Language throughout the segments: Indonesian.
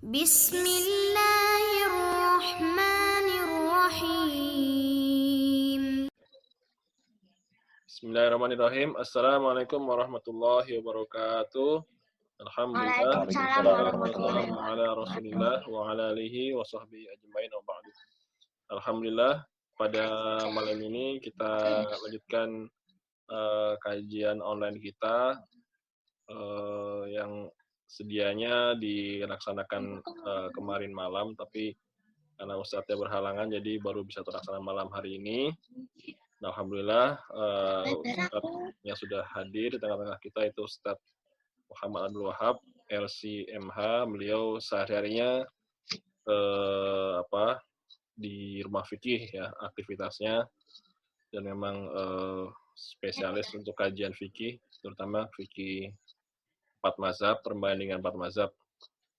Bismillahirrahmanirrahim. Bismillahirrahmanirrahim. Assalamualaikum warahmatullahi wabarakatuh. Alhamdulillah. Waalaikumsalam warahmatullahi Wassalamu ala wabarakatuh. Rasulillah wa ala alihi wa sahbihi ajmain wa ba'du. Alhamdulillah, pada malam ini kita lanjutkan kajian online kita yang sedianya dilaksanakan kemarin malam, tapi karena Ustadznya berhalangan, jadi baru bisa terlaksana malam hari ini. Nah, alhamdulillah Ustadz yang sudah hadir di tengah-tengah kita itu Ustadz Muhammad Abdul Wahab, LCMH. Beliau sehari-harinya di rumah fikih ya aktivitasnya, dan memang spesialis untuk kajian fikih, terutama fikih 4 mazhab, perbandingan 4 mazhab.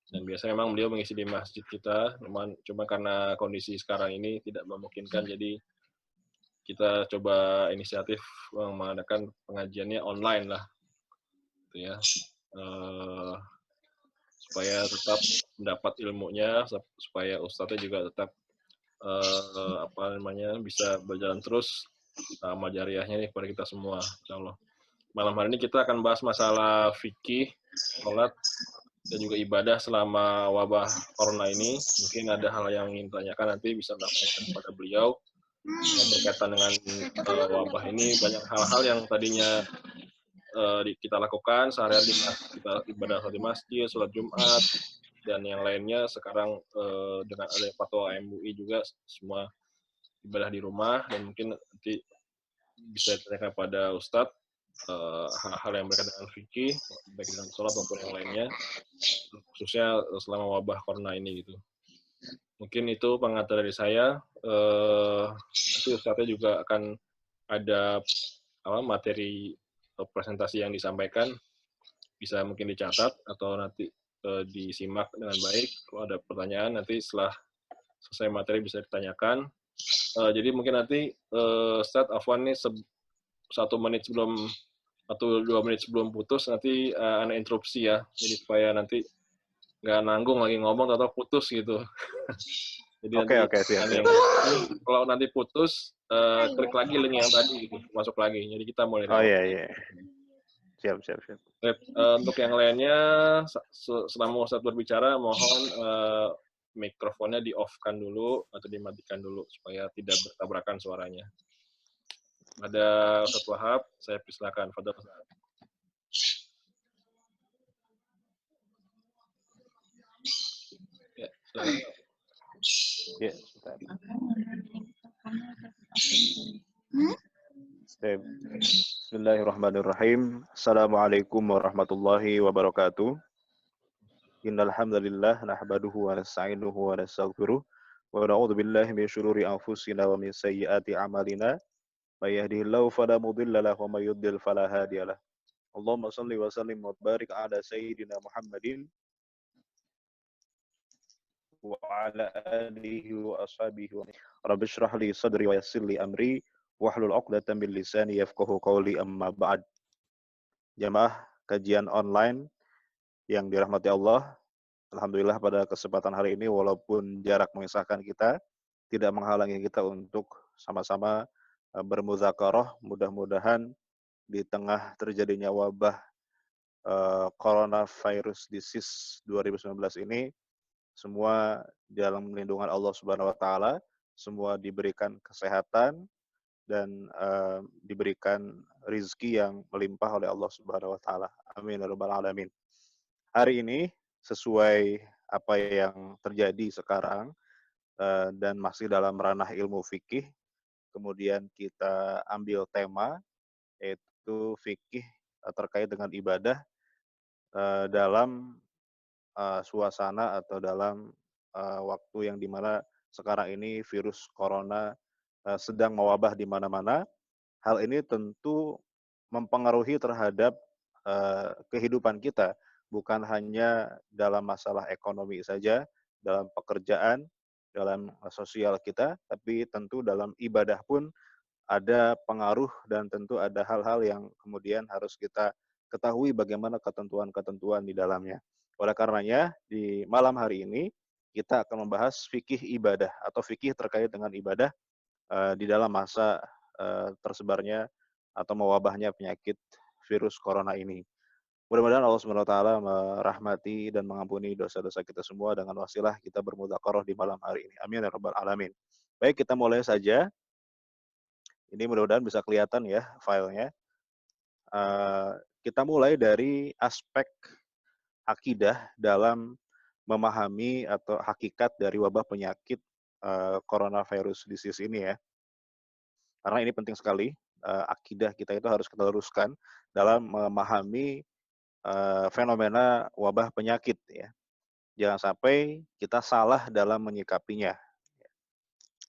Dan biasanya memang beliau mengisi di masjid kita, cuma karena kondisi sekarang ini tidak memungkinkan, jadi kita coba inisiatif mengadakan pengajiannya online lah, gitu ya, supaya tetap mendapat ilmunya, supaya ustadznya juga tetap bisa berjalan terus amal jariahnya nih kepada kita semua, insyaallah. Malam hari ini kita akan bahas masalah fikih, sholat, dan juga ibadah selama wabah corona ini. Mungkin ada hal yang ingin tanyakan, nanti bisa disampaikan kepada beliau. Yang berkaitan dengan wabah ini, banyak hal-hal yang tadinya kita lakukan sehari-hari, kita ibadah di masjid, sholat Jumat, dan yang lainnya sekarang dengan ada fatwa MUI juga semua ibadah di rumah. Dan mungkin nanti bisa ditanyakan pada Ustadz hal-hal yang berkaitan dengan fikih, baik dengan sholat maupun yang lainnya, khususnya selama wabah corona ini gitu. Mungkin itu pengantar dari saya. Nanti Ustadznya juga akan ada materi presentasi yang disampaikan, bisa mungkin dicatat atau nanti disimak dengan baik. Kalau ada pertanyaan nanti setelah selesai materi bisa ditanyakan. Jadi mungkin nanti Ustadz Afwan nih 1 menit sebelum atau 2 menit sebelum putus nanti ada interupsi ya, jadi supaya nanti nggak nanggung lagi ngomong atau putus gitu. Jadi Oke, siap. Kalau nanti putus, klik lagi link yang tadi gitu, masuk lagi. Jadi kita mulai dari awal. Iya. Siap. Untuk yang lainnya, selama Ustadz berbicara, mohon mikrofonnya di-off-kan dulu atau dimatikan dulu supaya tidak bertabrakan suaranya. Ada Ustadz Wahab, saya persilakan. Fadhal. Ya, silakan. Ya, sebentar. Bismillahirrahmanirrahim. Assalamualaikum warahmatullahi wabarakatuh. Innal hamdalillah nahmaduhu wa nasta'inuhu wa nastaghfiruh wa na'udzu billahi min syururi anfusina wa min sayyiati a'malina. May yahdihillahu fala mudilla lahu wa may yudlil fala hadiyalah. Allahumma shalli wa sallim wa barik ala sayyidina Muhammadin wa ala alihi wa ashabihi wa rabbi shrah li sadri wa yassir li amri wahlul 'uqdatam min lisani yafqahu qawli, amma ba'd. Jamaah kajian online yang dirahmati Allah, alhamdulillah pada kesempatan hari ini walaupun jarak memisahkan kita, tidak menghalangi kita untuk sama-sama bermuzakarah. Mudah-mudahan di tengah terjadinya wabah coronavirus disease 2019 ini, semua dalam lindungan Allah Subhanahu wa taala, semua diberikan kesehatan dan diberikan rizki yang melimpah oleh Allah Subhanahu wa taala. Amin ya rabbal alamin. Hari ini sesuai apa yang terjadi sekarang dan masih dalam ranah ilmu fikih, kemudian kita ambil tema yaitu fikih terkait dengan ibadah dalam suasana atau dalam waktu yang dimana sekarang ini virus corona sedang mewabah di mana-mana. Hal ini tentu mempengaruhi terhadap kehidupan kita, bukan hanya dalam masalah ekonomi saja, dalam pekerjaan, dalam sosial kita, tapi tentu dalam ibadah pun ada pengaruh dan tentu ada hal-hal yang kemudian harus kita ketahui bagaimana ketentuan-ketentuan di dalamnya. Oleh karenanya, di malam hari ini kita akan membahas fikih ibadah atau fikih terkait dengan ibadah di dalam masa tersebarnya atau mewabahnya penyakit virus corona ini. Mudah-mudahan Allah Subhanahu wa taala merahmati dan mengampuni dosa-dosa kita semua dengan wasilah kita bermudzakarah di malam hari ini. Amin ya rabbal alamin. Baik, kita mulai saja. Ini mudah-mudahan bisa kelihatan ya filenya. Kita mulai dari aspek akidah dalam memahami atau hakikat dari wabah penyakit coronavirus disease ini ya. Karena ini penting sekali, akidah kita itu harus kita luruskan dalam memahami fenomena wabah penyakit ya. Jangan sampai kita salah dalam menyikapinya.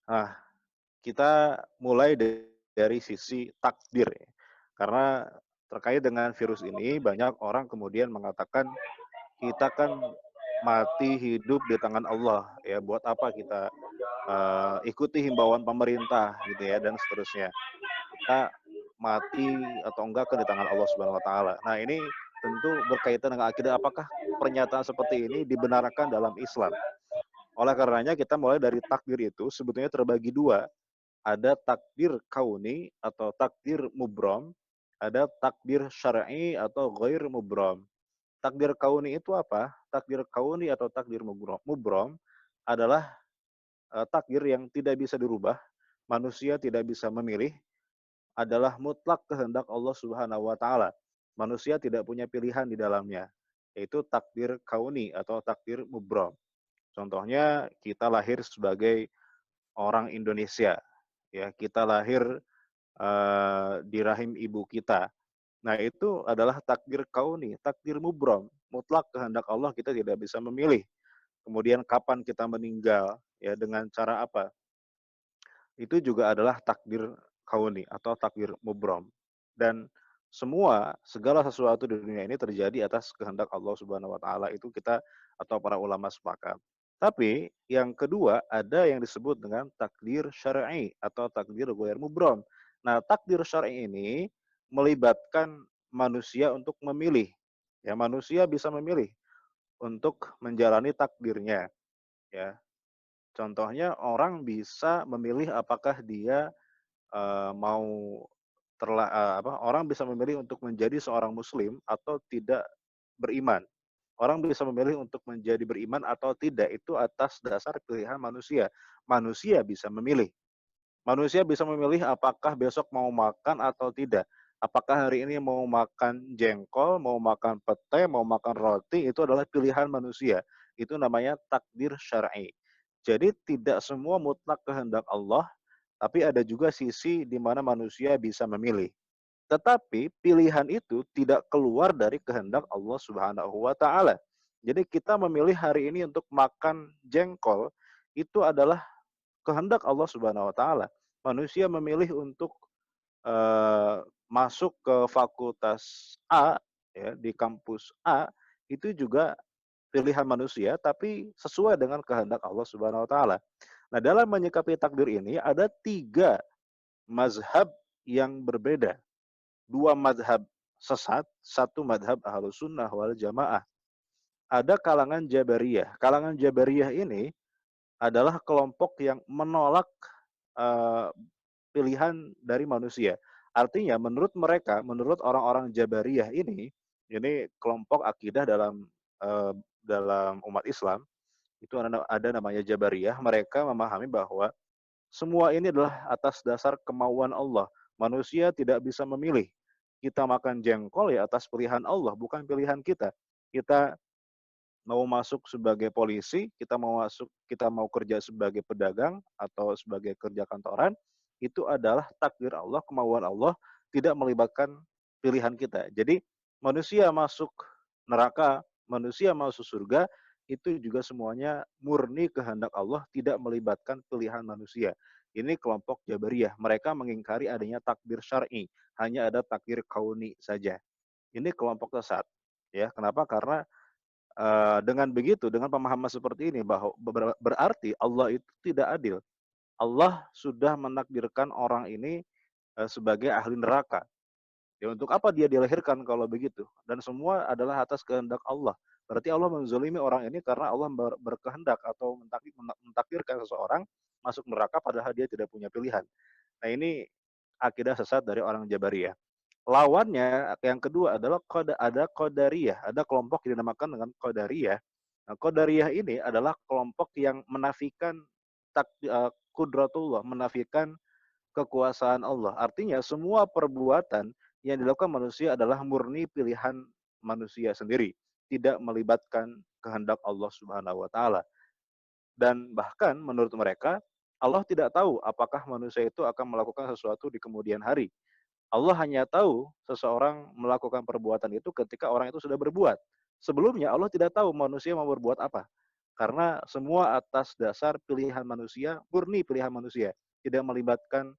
Nah, kita mulai dari sisi takdir ya. Karena terkait dengan virus ini banyak orang kemudian mengatakan kita kan mati hidup di tangan Allah ya, buat apa kita ikuti himbauan pemerintah gitu ya dan seterusnya. Kita mati atau enggak kan di tangan Allah Subhanahu wa taala. Nah, ini tentu berkaitan dengan akidah, apakah pernyataan seperti ini dibenarkan dalam Islam. Oleh karenanya kita mulai dari takdir itu sebetulnya terbagi dua. Ada takdir kauni atau takdir mubrom, ada takdir syar'i atau ghair mubrom. Takdir kauni itu apa? Takdir kauni atau takdir mubrom adalah takdir yang tidak bisa dirubah, manusia tidak bisa memilih, adalah mutlak kehendak Allah Subhanahu wa taala. Manusia tidak punya pilihan di dalamnya, yaitu takdir kauni atau takdir mubrom. Contohnya kita lahir sebagai orang Indonesia, ya kita lahir di rahim ibu kita. Nah, itu adalah takdir kauni, takdir mubrom, mutlak kehendak Allah, kita tidak bisa memilih. Kemudian kapan kita meninggal, ya dengan cara apa? Itu juga adalah takdir kauni atau takdir mubrom. Dan segala sesuatu di dunia ini terjadi atas kehendak Allah Subhanahu wa taala, itu kita atau para ulama sepakat. Tapi yang kedua ada yang disebut dengan takdir syar'i atau takdir ghair mubrom. Nah, takdir syar'i ini melibatkan manusia untuk memilih. Ya, manusia bisa memilih untuk menjalani takdirnya, ya. Contohnya orang bisa memilih apakah dia mau orang bisa memilih untuk menjadi seorang muslim atau tidak beriman. Orang bisa memilih untuk menjadi beriman atau tidak, itu atas dasar pilihan manusia. Manusia bisa memilih. Manusia bisa memilih apakah besok mau makan atau tidak. Apakah hari ini mau makan jengkol, mau makan pete, mau makan roti, itu adalah pilihan manusia. Itu namanya takdir syar'i. Jadi tidak semua mutlak kehendak Allah, tapi ada juga sisi di mana manusia bisa memilih. Tetapi pilihan itu tidak keluar dari kehendak Allah Subhanahu wa taala. Jadi kita memilih hari ini untuk makan jengkol, itu adalah kehendak Allah Subhanahu wa taala. Manusia memilih untuk masuk ke fakultas A ya, di kampus A, itu juga pilihan manusia tapi sesuai dengan kehendak Allah Subhanahu wa taala. Nah, dalam menyikapi takdir ini ada 3 mazhab yang berbeda. 2 mazhab sesat, 1 mazhab Ahlus Sunnah wal Jamaah. Ada kalangan Jabariyah. Kalangan Jabariyah ini adalah kelompok yang menolak uh, pilihan dari manusia. Artinya menurut mereka, menurut orang-orang Jabariyah ini kelompok akidah dalam umat Islam, itu ada namanya Jabariyah. Mereka memahami bahwa semua ini adalah atas dasar kemauan Allah. Manusia tidak bisa memilih. Kita makan jengkol ya atas pilihan Allah, bukan pilihan kita. Kita mau masuk sebagai polisi, kita mau kerja sebagai pedagang atau sebagai kerja kantoran, itu adalah takdir Allah, kemauan Allah, tidak melibatkan pilihan kita. Jadi manusia masuk neraka, manusia masuk surga, itu juga semuanya murni kehendak Allah, tidak melibatkan pilihan manusia. Ini kelompok Jabariyah. Mereka mengingkari adanya takdir syar'i, hanya ada takdir kauni saja. Ini kelompok sesat. Ya, kenapa? Karena dengan begitu, dengan pemahaman seperti ini, bahwa berarti Allah itu tidak adil. Allah sudah menakdirkan orang ini sebagai ahli neraka. Ya, untuk apa dia dilahirkan kalau begitu? Dan semua adalah atas kehendak Allah. Berarti Allah menzolimi orang ini karena Allah berkehendak atau mentakdirkan seseorang masuk neraka padahal dia tidak punya pilihan. Nah ini akidah sesat dari orang Jabariyah. Lawannya yang kedua adalah ada Qadariyah, ada kelompok yang dinamakan dengan Qadariyah. Nah, Qadariyah ini adalah kelompok yang menafikan kudratullah, menafikan kekuasaan Allah. Artinya semua perbuatan yang dilakukan manusia adalah murni pilihan manusia sendiri, tidak melibatkan kehendak Allah Subhanahu wa taala. Dan bahkan menurut mereka Allah tidak tahu apakah manusia itu akan melakukan sesuatu di kemudian hari. Allah hanya tahu seseorang melakukan perbuatan itu ketika orang itu sudah berbuat. Sebelumnya Allah tidak tahu manusia mau berbuat apa. Karena semua atas dasar pilihan manusia, murni pilihan manusia, tidak melibatkan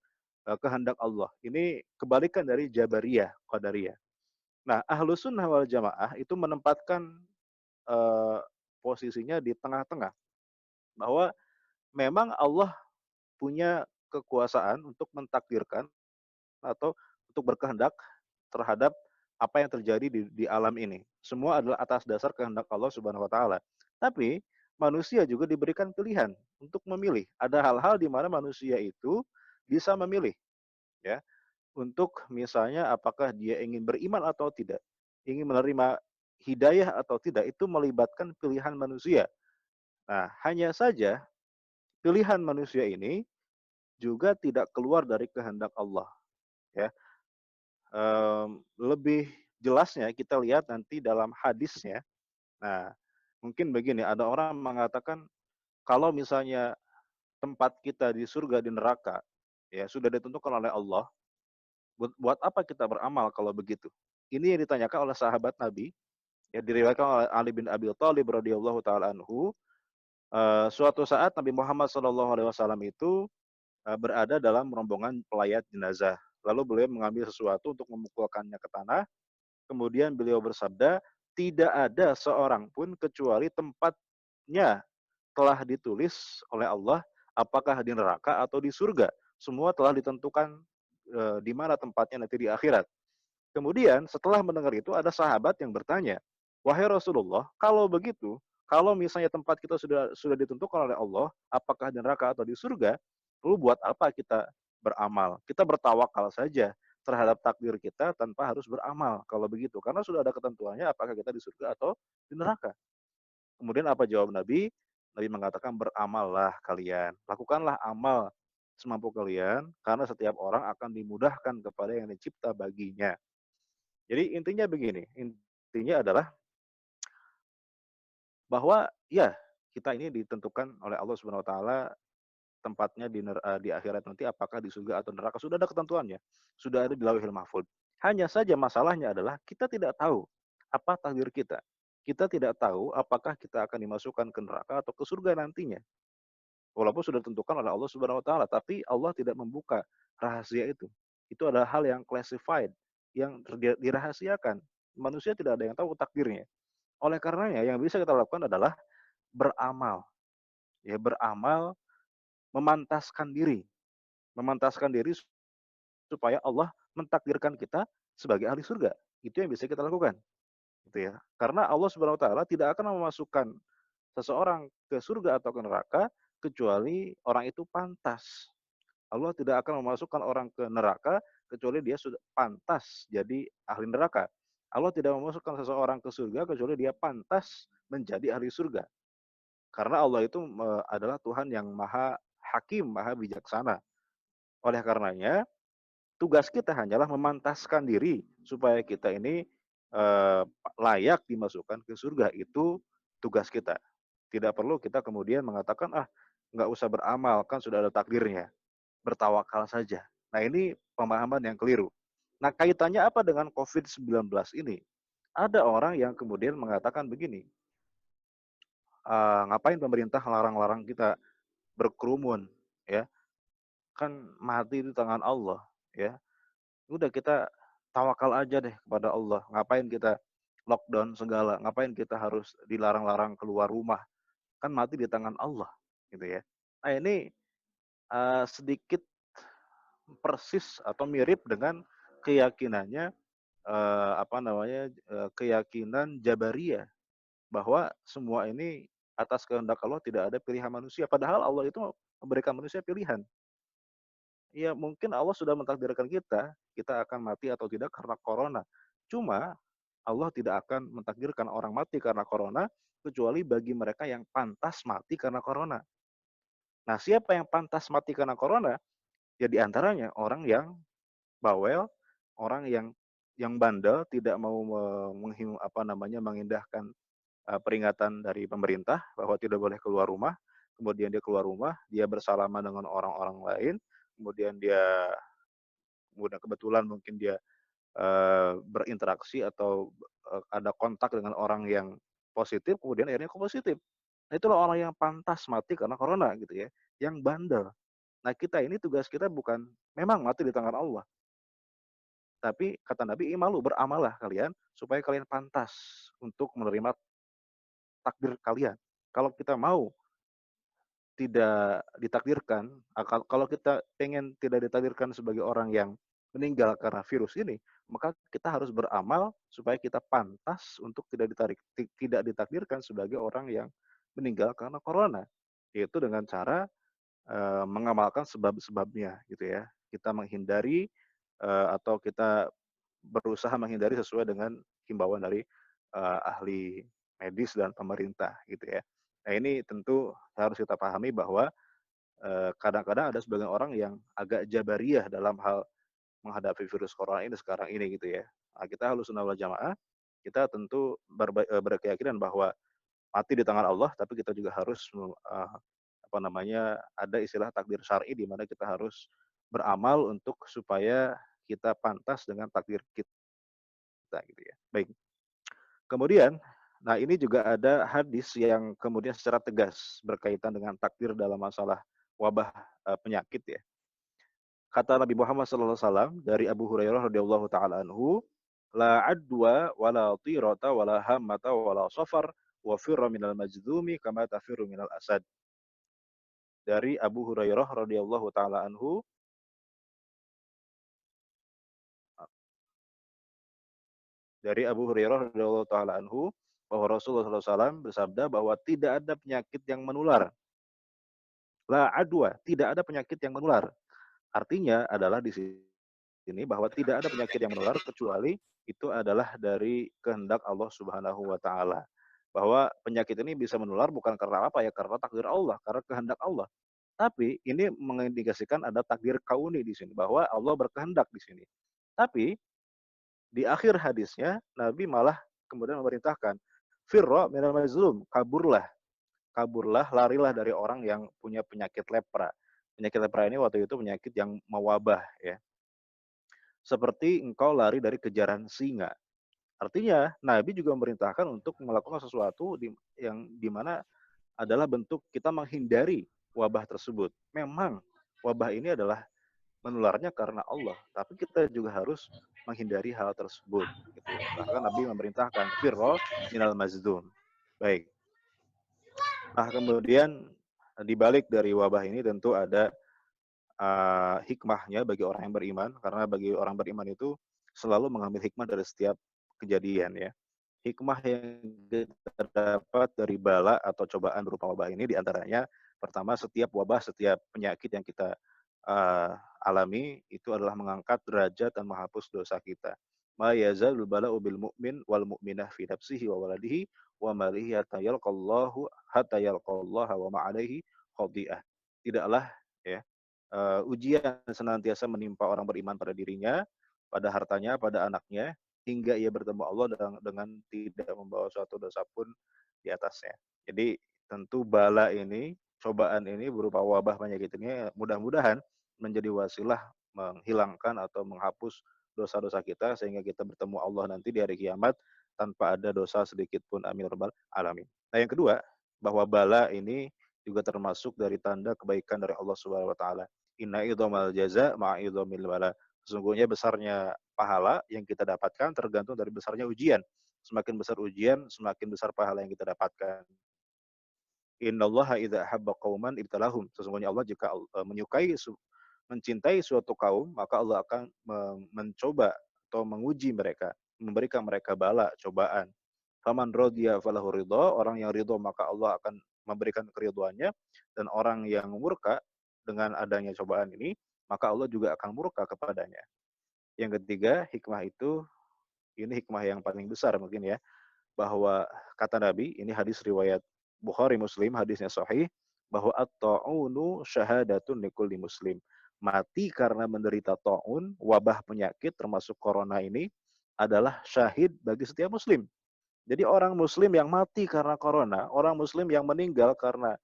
kehendak Allah. Ini kebalikan dari Jabariyah, Qadariyah. Nah, Ahlus Sunnah wal Jamaah itu menempatkan eh, posisinya di tengah-tengah, bahwa memang Allah punya kekuasaan untuk mentakdirkan atau untuk berkehendak terhadap apa yang terjadi di alam ini. Semua adalah atas dasar kehendak Allah Subhanahu wa taala. Tapi manusia juga diberikan pilihan untuk memilih. Ada hal-hal di mana manusia itu bisa memilih, ya. Untuk misalnya apakah dia ingin beriman atau tidak, ingin menerima hidayah atau tidak, itu melibatkan pilihan manusia. Nah, hanya saja pilihan manusia ini juga tidak keluar dari kehendak Allah, ya. Lebih jelasnya kita lihat nanti dalam hadisnya. Nah, mungkin begini, ada orang mengatakan kalau misalnya tempat kita di surga di neraka ya sudah ditentukan oleh Allah, buat apa kita beramal kalau begitu? Ini yang ditanyakan oleh sahabat Nabi, ya diriwayatkan oleh Ali bin Abi Thalib radhiyallahu taala anhu. Suatu saat Nabi Muhammad SAW itu berada dalam rombongan pelayat jenazah. Lalu beliau mengambil sesuatu untuk memukulkannya ke tanah. Kemudian beliau bersabda, tidak ada seorang pun kecuali tempatnya telah ditulis oleh Allah apakah di neraka atau di surga. Semua telah ditentukan di mana tempatnya nanti di akhirat. Kemudian setelah mendengar itu ada sahabat yang bertanya, wahai Rasulullah, kalau begitu, kalau misalnya tempat kita sudah ditentukan oleh Allah, apakah di neraka atau di surga, lalu buat apa kita beramal? Kita bertawakal saja terhadap takdir kita tanpa harus beramal kalau begitu. Karena sudah ada ketentuannya apakah kita di surga atau di neraka. Kemudian apa jawab Nabi? Nabi mengatakan beramallah kalian. Lakukanlah amal semampu kalian karena setiap orang akan dimudahkan kepada yang dicipta baginya. Jadi intinya begini, intinya adalah bahwa ya kita ini ditentukan oleh Allah Subhanahu wa taala tempatnya di akhirat nanti apakah di surga atau neraka sudah ada ketentuannya, sudah ada di Lauhil Mahfuz. Hanya saja masalahnya adalah kita tidak tahu apa takdir kita. Kita tidak tahu apakah kita akan dimasukkan ke neraka atau ke surga nantinya. Walaupun sudah ditentukan oleh Allah Subhanahu wa taala, tapi Allah tidak membuka rahasia itu. Itu adalah hal yang classified, yang dirahasiakan. Manusia tidak ada yang tahu takdirnya. Oleh karenanya yang bisa kita lakukan adalah beramal. Ya, beramal memantaskan diri supaya Allah mentakdirkan kita sebagai ahli surga. Itu yang bisa kita lakukan, gitu ya. Karena Allah Subhanahu wa taala tidak akan memasukkan seseorang ke surga atau ke neraka kecuali orang itu pantas. Allah tidak akan memasukkan orang ke neraka kecuali dia sudah pantas jadi ahli neraka. Allah tidak memasukkan seseorang ke surga kecuali dia pantas menjadi ahli surga. Karena Allah itu adalah Tuhan yang maha hakim, maha bijaksana. Oleh karenanya, tugas kita hanyalah memantaskan diri supaya kita ini layak dimasukkan ke surga. Itu tugas kita. Tidak perlu kita kemudian mengatakan, nggak usah beramal, kan sudah ada takdirnya. Bertawakal saja. Nah ini pemahaman yang keliru. Nah kaitannya apa dengan COVID-19 ini? Ada orang yang kemudian mengatakan begini, ngapain pemerintah larang-larang kita berkerumun, ya kan mati di tangan Allah, ya udah kita tawakal aja deh kepada Allah, ngapain kita lockdown segala, ngapain kita harus dilarang-larang keluar rumah, kan mati di tangan Allah, gitu ya. Nah ini sedikit persis atau mirip dengan keyakinannya keyakinan Jabariyah. bahwa semua ini atas kehendak Allah, tidak ada pilihan manusia. Padahal Allah itu memberikan manusia pilihan. Ya mungkin Allah sudah mentakdirkan kita akan mati atau tidak karena corona. Cuma Allah tidak akan mentakdirkan orang mati karena corona kecuali bagi mereka yang pantas mati karena corona. Nah, siapa yang pantas mati karena corona? Ya di antaranya orang yang bawel, orang yang bandel, tidak mau mengindahkan peringatan dari pemerintah bahwa tidak boleh keluar rumah. Kemudian dia keluar rumah, dia bersalaman dengan orang-orang lain, kemudian kebetulan mungkin dia berinteraksi atau ada kontak dengan orang yang positif, kemudian akhirnya positif. Nah, itulah orang yang pantas mati karena corona gitu ya, yang bandel. Nah, kita ini tugas kita bukan memang mati di tangan Allah, tapi kata Nabi, "I'malu", beramallah kalian supaya kalian pantas untuk menerima takdir kalian. Kalau kita mau tidak ditakdirkan, kalau kita pengen tidak ditakdirkan sebagai orang yang meninggal karena virus ini, maka kita harus beramal supaya kita pantas untuk tidak ditakdirkan sebagai orang yang meninggal karena corona. Yaitu dengan cara mengamalkan sebab-sebabnya gitu ya. Kita menghindari atau kita berusaha menghindari sesuai dengan himbauan dari ahli medis dan pemerintah gitu ya. Nah, ini tentu harus kita pahami bahwa kadang-kadang ada sebagian orang yang agak jabariyah dalam hal menghadapi virus corona ini sekarang ini gitu ya. Nah, kita Ahlussunnah wal Jamaah, kita tentu berkeyakinan bahwa mati di tangan Allah, tapi kita juga harus ada istilah takdir syar'i di mana kita harus beramal untuk supaya kita pantas dengan takdir kita gitu ya. Baik. Kemudian, nah ini juga ada hadis yang kemudian secara tegas berkaitan dengan takdir dalam masalah wabah penyakit ya. Kata Nabi Muhammad SAW dari Abu Hurairah radhiyallahu taala anhu, la adwa wala tirata wala hammata wala safar wa firra minal majdzumi kama tafirru minal asad. Dari Abu Hurairah radhiyallahu taala anhu, bahwa Rasulullah SAW bersabda bahwa tidak ada penyakit yang menular. La adwa, tidak ada penyakit yang menular. Artinya adalah di sini bahwa tidak ada penyakit yang menular kecuali itu adalah dari kehendak Allah Subhanahu wa taala. Bahwa penyakit ini bisa menular bukan karena apa ya, karena takdir Allah, karena kehendak Allah. Tapi ini mengindikasikan ada takdir kauni di sini, bahwa Allah berkehendak di sini. Tapi di akhir hadisnya Nabi malah kemudian memerintahkan, firra minal mazlum, kaburlah, larilah dari orang yang punya penyakit lepra. Penyakit lepra ini waktu itu penyakit yang mewabah ya. Seperti engkau lari dari kejaran singa. Artinya, Nabi juga memerintahkan untuk melakukan sesuatu yang dimana adalah bentuk kita menghindari wabah tersebut. Memang wabah ini adalah menularnya karena Allah, tapi kita juga harus menghindari hal tersebut. Gitu ya. Bahkan Nabi memerintahkan, firro minal mazdum. Baik. Nah, kemudian di balik dari wabah ini tentu ada hikmahnya bagi orang yang beriman, karena bagi orang beriman itu selalu mengambil hikmah dari setiap kejadian ya. Hikmah yang kita dapat dari bala atau cobaan berupa wabah ini diantaranya, pertama, setiap wabah, setiap penyakit yang kita alami itu adalah mengangkat derajat dan menghapus dosa kita. Ma yazalul bala'u bil mu'min wal mu'minah fi nafsihi wa waladihi wa malihi hatta yalqallaha wa ma'alaihi khadi'ah. Tidaklah ya ujian senantiasa menimpa orang beriman pada dirinya, pada hartanya, pada anaknya, hingga ia bertemu Allah dengan tidak membawa suatu dosa pun di atasnya. Jadi tentu bala ini, cobaan ini berupa wabah penyakit ini mudah-mudahan menjadi wasilah menghilangkan atau menghapus dosa-dosa kita sehingga kita bertemu Allah nanti di hari kiamat tanpa ada dosa sedikit pun, amin rabbal alamin. Nah, yang kedua, bahwa bala ini juga termasuk dari tanda kebaikan dari Allah Subhanahu wa taala. Inna idhamal jaza ma'idhamil bala. Sesungguhnya besarnya pahala yang kita dapatkan tergantung dari besarnya ujian. Semakin besar ujian, semakin besar pahala yang kita dapatkan. Innallaha idza habba qauman ibtalahum. Sesungguhnya Allah jika mencintai suatu kaum, maka Allah akan mencoba atau menguji mereka, memberikan mereka bala, cobaan. Faman radiya falahu ridha, orang yang ridho maka Allah akan memberikan keridhoannya, dan orang yang murka dengan adanya cobaan ini, maka Allah juga akan murka kepadanya. Yang ketiga, hikmah itu, ini hikmah yang paling besar mungkin ya, bahwa kata Nabi, ini hadis riwayat Bukhari Muslim, hadisnya sahih, bahwa at-ta'unu syahadatun likulli muslim. Mati karena menderita ta'un, wabah penyakit termasuk corona ini, adalah syahid bagi setiap muslim. Jadi orang muslim yang mati karena corona, orang muslim yang meninggal karena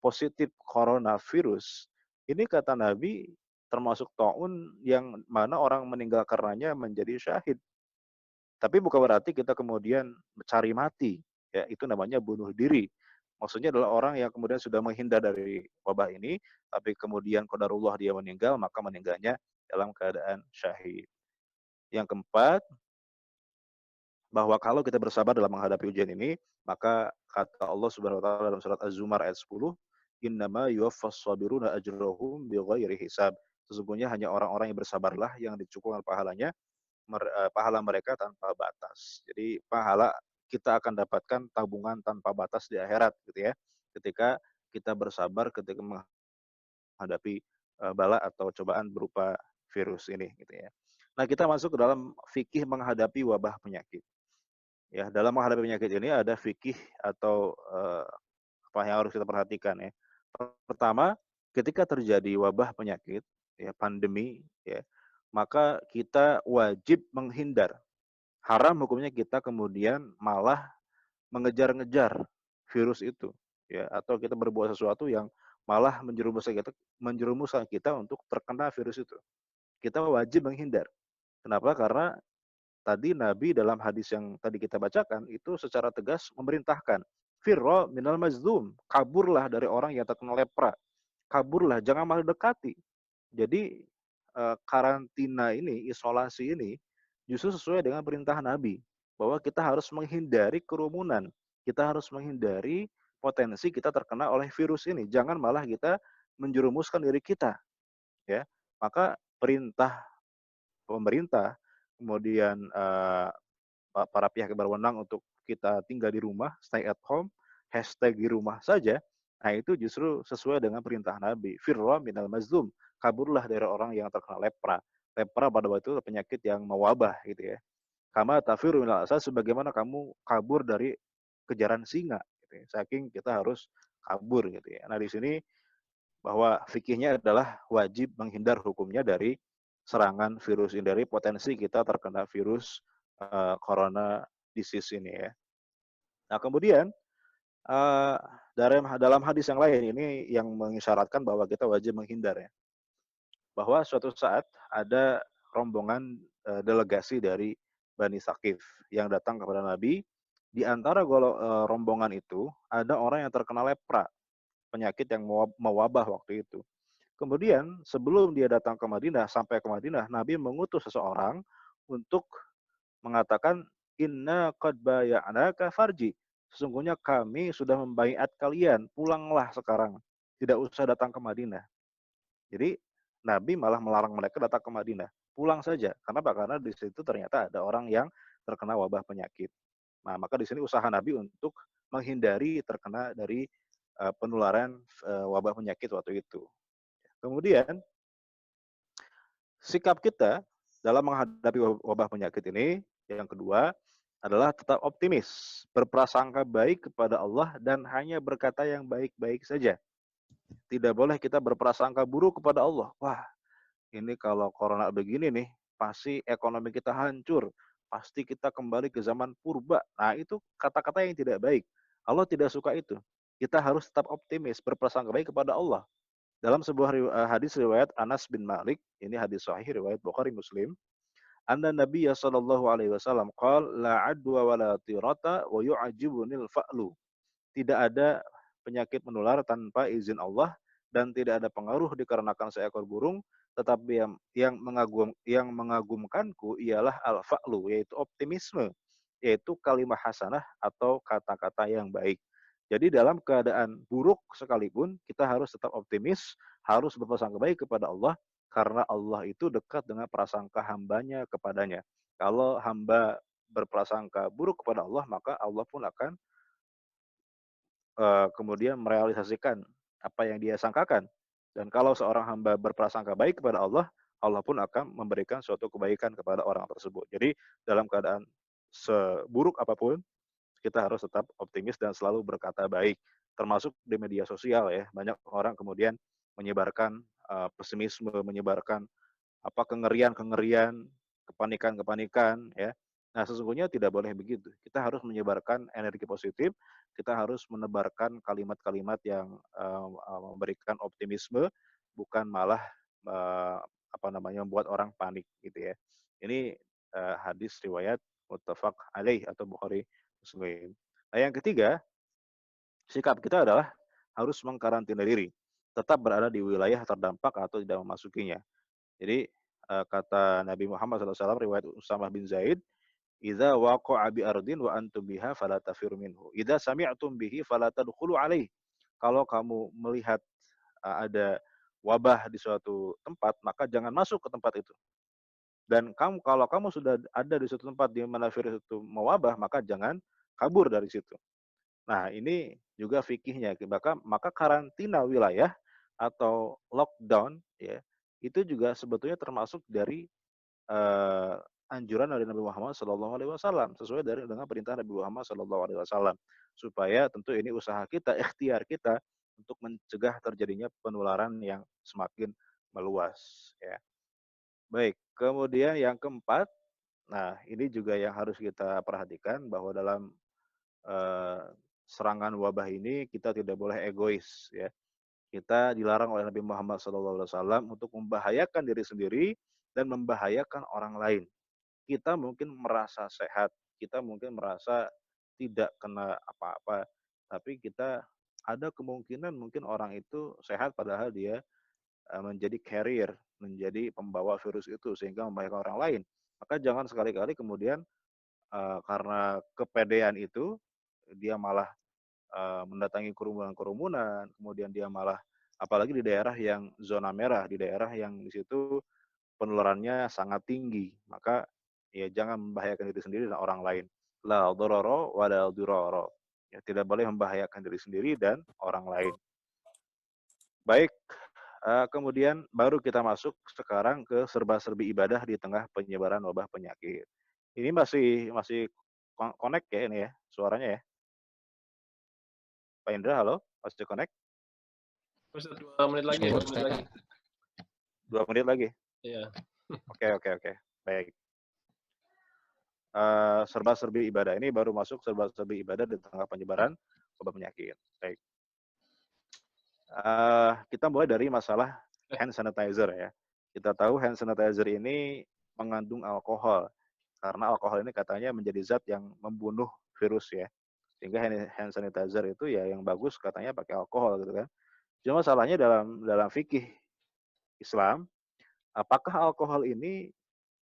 positif coronavirus, ini kata Nabi termasuk ta'un yang mana orang meninggal karenanya menjadi syahid. Tapi bukan berarti kita kemudian mencari mati, ya itu namanya bunuh diri. Maksudnya adalah orang yang kemudian sudah menghindar dari wabah ini, tapi kemudian qadarullah dia meninggal, maka meninggalnya dalam keadaan syahid. Yang keempat, bahwa kalau kita bersabar dalam menghadapi ujian ini, maka kata Allah Subhanahu wa taala dalam surat Az-Zumar ayat 10, "Innama yuwaffas sabiruna ajrahum bighairi hisab." Sesungguhnya hanya orang-orang yang bersabarlah yang dicukupkan pahalanya, pahala mereka tanpa batas. Jadi pahala kita akan dapatkan tabungan tanpa batas di akhirat gitu ya. Ketika kita bersabar ketika menghadapi bala atau cobaan berupa virus ini gitu ya. Nah, kita masuk ke dalam fikih menghadapi wabah penyakit. Ya, dalam menghadapi penyakit ini ada fikih atau apa yang harus kita perhatikan ya. Pertama, ketika terjadi wabah penyakit, ya pandemi, ya, maka kita wajib menghindar. Haram hukumnya kita kemudian malah mengejar-ngejar virus itu, ya, atau kita berbuat sesuatu yang malah menjerumuskan kita untuk terkena virus itu. Kita wajib menghindar. Kenapa? Karena tadi Nabi dalam hadis yang tadi kita bacakan itu secara tegas memerintahkan, firra minal mazlum, kaburlah dari orang yang terkena lepra, kaburlah, jangan malah dekati. Jadi karantina ini, isolasi ini justru sesuai dengan perintah Nabi bahwa kita harus menghindari kerumunan, kita harus menghindari potensi kita terkena oleh virus ini, jangan malah kita menjerumuskan diri kita, ya. Maka perintah pemerintah, kemudian para pihak yang berwenang untuk kita tinggal di rumah, stay at home, hashtag di rumah saja, nah itu justru sesuai dengan perintah Nabi. Firra minal mazlum, kaburlah dari orang yang terkena lepra. Lepra pada waktu itu penyakit yang mewabah gitu ya. Kama tafiru minal asad, sebagaimana kamu kabur dari kejaran singa. Gitu ya. Saking kita harus kabur gitu ya. Nah di sini bahwa fikihnya adalah wajib menghindar hukumnya dari serangan virus ini, dari potensi kita terkena virus corona disease ini ya. Nah kemudian uh, dalam hadis yang lain ini yang mengisyaratkan bahwa kita wajib menghindar ya. Bahwa suatu saat ada rombongan delegasi dari Bani Saqif yang datang kepada Nabi. Di antara rombongan itu ada orang yang terkena lepra, penyakit yang mewabah waktu itu. Kemudian sebelum dia datang ke Madinah, sampai ke Madinah, Nabi mengutus seseorang untuk mengatakan, inna qad baya'naka farji. Sesungguhnya kami sudah membaiat kalian, pulanglah sekarang. Tidak usah datang ke Madinah. Jadi Nabi malah melarang mereka datang ke Madinah. Pulang saja. Kenapa? Karena di situ ternyata ada orang yang terkena wabah penyakit. Nah, maka di sini usaha Nabi untuk menghindari terkena dari penularan wabah penyakit waktu itu. Kemudian sikap kita dalam menghadapi wabah penyakit ini, yang kedua adalah tetap optimis, berprasangka baik kepada Allah dan hanya berkata yang baik-baik saja. Tidak boleh kita berprasangka buruk kepada Allah. Wah, ini kalau corona begini nih, pasti ekonomi kita hancur. Pasti kita kembali ke zaman purba. Nah, itu kata-kata yang tidak baik. Allah tidak suka itu. Kita harus tetap optimis, berprasangka baik kepada Allah. Dalam sebuah hadis riwayat Anas bin Malik, ini hadis sahih riwayat Bukhari Muslim, anna Nabi sallallahu alaihi wasallam qala la adwa wa la tirata wa yu'ajibunil fa'lu. Tidak ada penyakit menular tanpa izin Allah dan tidak ada pengaruh dikarenakan seekor burung, tetapi yang mengagumkanku ialah al-fa'lu, yaitu optimisme, yaitu kalimah hasanah atau kata-kata yang baik. Jadi dalam keadaan buruk sekalipun kita harus tetap optimis, harus berprasangka baik kepada Allah karena Allah itu dekat dengan prasangka hambanya kepadanya. Kalau hamba berprasangka buruk kepada Allah, maka Allah pun akan kemudian merealisasikan apa yang dia sangkakan. Dan kalau seorang hamba berprasangka baik kepada Allah, Allah pun akan memberikan suatu kebaikan kepada orang tersebut. Jadi dalam keadaan seburuk apapun, kita harus tetap optimis dan selalu berkata baik. Termasuk di media sosial ya, banyak orang kemudian menyebarkan pesimisme, menyebarkan kengerian-kengerian, kepanikan-kepanikan ya. Nah, sesungguhnya tidak boleh begitu. Kita harus menyebarkan energi positif, kita harus menebarkan kalimat-kalimat yang memberikan optimisme, bukan malah uh, membuat orang panik gitu ya. Ini hadis riwayat muttafaq alaih atau Bukhari Muslim. Nah, yang ketiga, sikap kita adalah harus mengkarantina diri, tetap berada di wilayah terdampak atau tidak memasukinya. Jadi kata Nabi Muhammad SAW riwayat Usamah bin Zaid, "Idza waqa'a bi ardin wa antum biha fala tafiru minhu. Idza sami'tum bihi fala tadkhulu alaih." Kalau kamu melihat ada wabah di suatu tempat, maka jangan masuk ke tempat itu. Dan kalau kamu sudah ada di suatu tempat di mana virus itu mewabah, maka jangan kabur dari situ. Nah, ini juga fikihnya. Maka karantina wilayah atau lockdown ya, itu juga sebetulnya termasuk dari anjuran dari Nabi Muhammad SAW sesuai dengan perintah Nabi Muhammad SAW supaya tentu ini usaha kita, ikhtiar kita untuk mencegah terjadinya penularan yang semakin meluas. Ya. Baik, kemudian yang keempat, nah ini juga yang harus kita perhatikan bahwa dalam eh, serangan wabah ini kita tidak boleh egois. Ya. Kita dilarang oleh Nabi Muhammad SAW untuk membahayakan diri sendiri dan membahayakan orang lain. Kita mungkin merasa sehat, kita mungkin merasa tidak kena apa-apa, tapi kita ada kemungkinan mungkin orang itu sehat padahal dia menjadi carrier, menjadi pembawa virus itu sehingga membahayakan orang lain. Maka jangan sekali-kali kemudian karena kepedean itu dia malah mendatangi kerumunan-kerumunan, kemudian dia malah apalagi di daerah yang zona merah, di daerah yang di situ penularannya sangat tinggi, maka ya jangan membahayakan diri sendiri dan orang lain. La dororo wa la diroro. Ya, tidak boleh membahayakan diri sendiri dan orang lain. Baik, kemudian baru kita masuk sekarang ke serba-serbi ibadah di tengah penyebaran wabah penyakit. Ini masih connect ya ini ya, suaranya ya. Pak Indra, halo, masih connect? Ustaz, 2 menit lagi, 2 menit lagi. 2 menit lagi? Iya. Oke. Baik. Serba-serbi ibadah ini baru masuk serba-serbi ibadah di tengah penyebaran wabah penyakit. Baik. Kita mulai dari masalah hand sanitizer ya. Kita tahu hand sanitizer ini mengandung alkohol karena alkohol ini katanya menjadi zat yang membunuh virus ya. Sehingga hand sanitizer itu ya yang bagus katanya pakai alkohol gitu kan. Cuma masalahnya dalam fikih Islam, apakah alkohol ini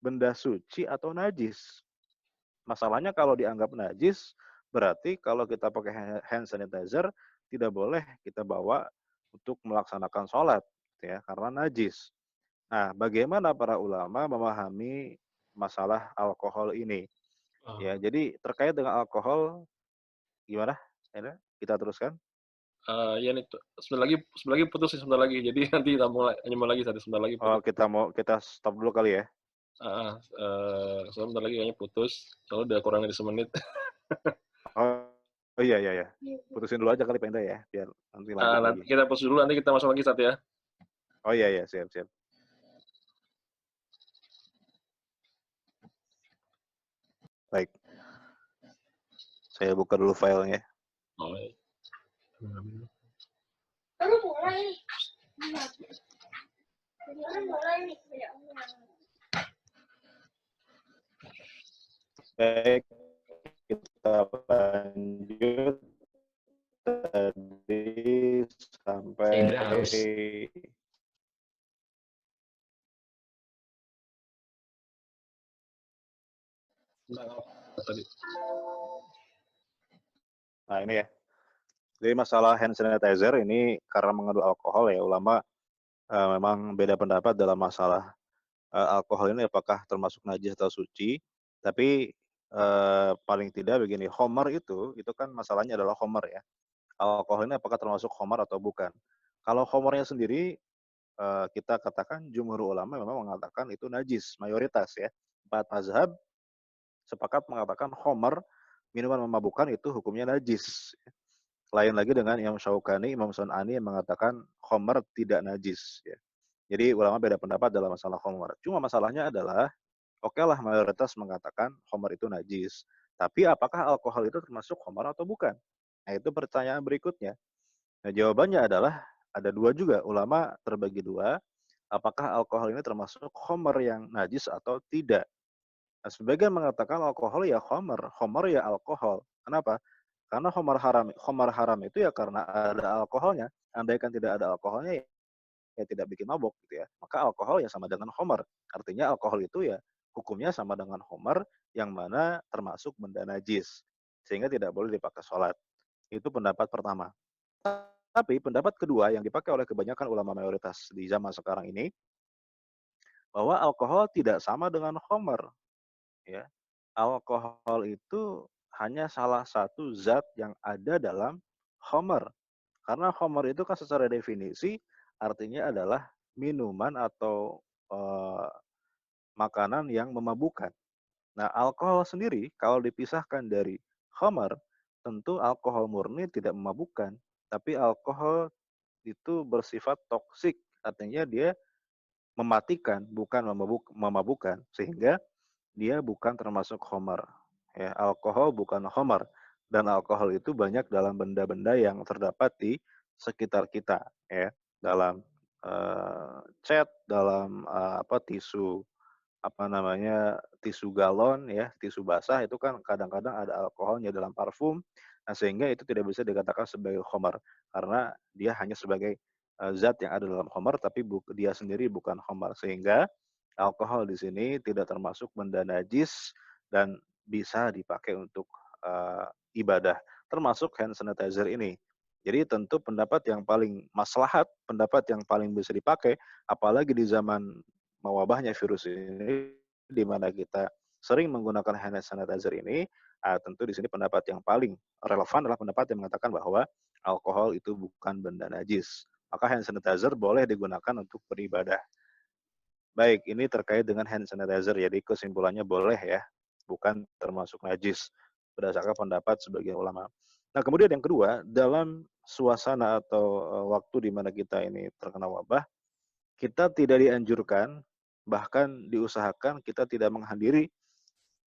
benda suci atau najis? Masalahnya kalau dianggap najis, berarti kalau kita pakai hand sanitizer tidak boleh kita bawa untuk melaksanakan sholat, ya, karena najis. Nah, bagaimana para ulama memahami masalah alkohol ini? Ya, jadi terkait dengan alkohol, gimana? Kita teruskan. Ya nih, sebentar lagi putus sebentar lagi. Jadi nanti nyambung lagi sebentar lagi putus. Oh, kita stop dulu kali ya. Sebentar lagi kayaknya putus. Soalnya udah kurang dari semenit. Oh iya. Putusin dulu aja kali Pak Indra ya, biar nanti lanjut lagi. Kita putus dulu, nanti kita masuk lagi saat ya. Oh iya, siap. Baik. Saya buka dulu filenya. Oh, iya. Baik, kita lanjut tadi sampai Nah ini ya. Jadi masalah hand sanitizer ini karena mengandung alkohol ya, ulama memang beda pendapat dalam masalah alkohol ini apakah termasuk najis atau suci. Tapi paling tidak begini, khamar itu kan masalahnya adalah khamar ya. Alkohol ini apakah termasuk khamar atau bukan? Kalau khamarnya sendiri, kita katakan jumhur ulama memang mengatakan itu najis, mayoritas ya. 4 mazhab sepakat mengatakan khamar, minuman memabukkan itu hukumnya najis. Lain lagi dengan Imam Syaukani, Imam Sun'ani yang mengatakan khamar tidak najis ya. Jadi ulama beda pendapat dalam masalah khamar. Cuma masalahnya adalah, oke lah mayoritas mengatakan khamar itu najis. Tapi apakah alkohol itu termasuk khamar atau bukan? Nah itu pertanyaan berikutnya. Nah jawabannya adalah ada dua juga. Ulama terbagi dua. Apakah alkohol ini termasuk khamar yang najis atau tidak? Nah, sebagian mengatakan alkohol ya khamar ya alkohol. Kenapa? Karena khamar haram itu ya karena ada alkoholnya. Andaikan tidak ada alkoholnya ya tidak bikin mabok gitu ya. Maka alkohol ya sama dengan khamar. Artinya alkohol itu ya hukumnya sama dengan khamar yang mana termasuk benda najis. Sehingga tidak boleh dipakai sholat. Itu pendapat pertama. Tapi pendapat kedua yang dipakai oleh kebanyakan ulama mayoritas di zaman sekarang ini, bahwa alkohol tidak sama dengan khamar. Ya. Alkohol itu hanya salah satu zat yang ada dalam khamar. Karena khamar itu kan secara definisi artinya adalah minuman atau makanan yang memabukkan. Nah, alkohol sendiri kalau dipisahkan dari khamar, tentu alkohol murni tidak memabukkan, tapi alkohol itu bersifat toksik, artinya dia mematikan, bukan memabukkan, sehingga dia bukan termasuk khamar. Ya, alkohol bukan khamar, dan alkohol itu banyak dalam benda-benda yang terdapat di sekitar kita, ya, dalam cat, dalam tisu tisu galon ya, tisu basah itu kan kadang-kadang ada alkoholnya dalam parfum. Nah, sehingga itu tidak bisa dikatakan sebagai khamar karena dia hanya sebagai zat yang ada dalam khamar tapi dia sendiri bukan khamar. Sehingga alkohol di sini tidak termasuk benda najis dan bisa dipakai untuk ibadah, termasuk hand sanitizer ini. Jadi tentu pendapat yang paling maslahat, pendapat yang paling bisa dipakai apalagi di zaman mewabahnya virus ini, di mana kita sering menggunakan hand sanitizer ini, tentu di sini pendapat yang paling relevan adalah pendapat yang mengatakan bahwa alkohol itu bukan benda najis. Maka hand sanitizer boleh digunakan untuk beribadah. Baik, ini terkait dengan hand sanitizer. Jadi kesimpulannya boleh ya, bukan termasuk najis berdasarkan pendapat sebagian ulama. Nah, kemudian yang kedua, dalam suasana atau waktu di mana kita ini terkena wabah, kita tidak dianjurkan, bahkan diusahakan kita tidak menghadiri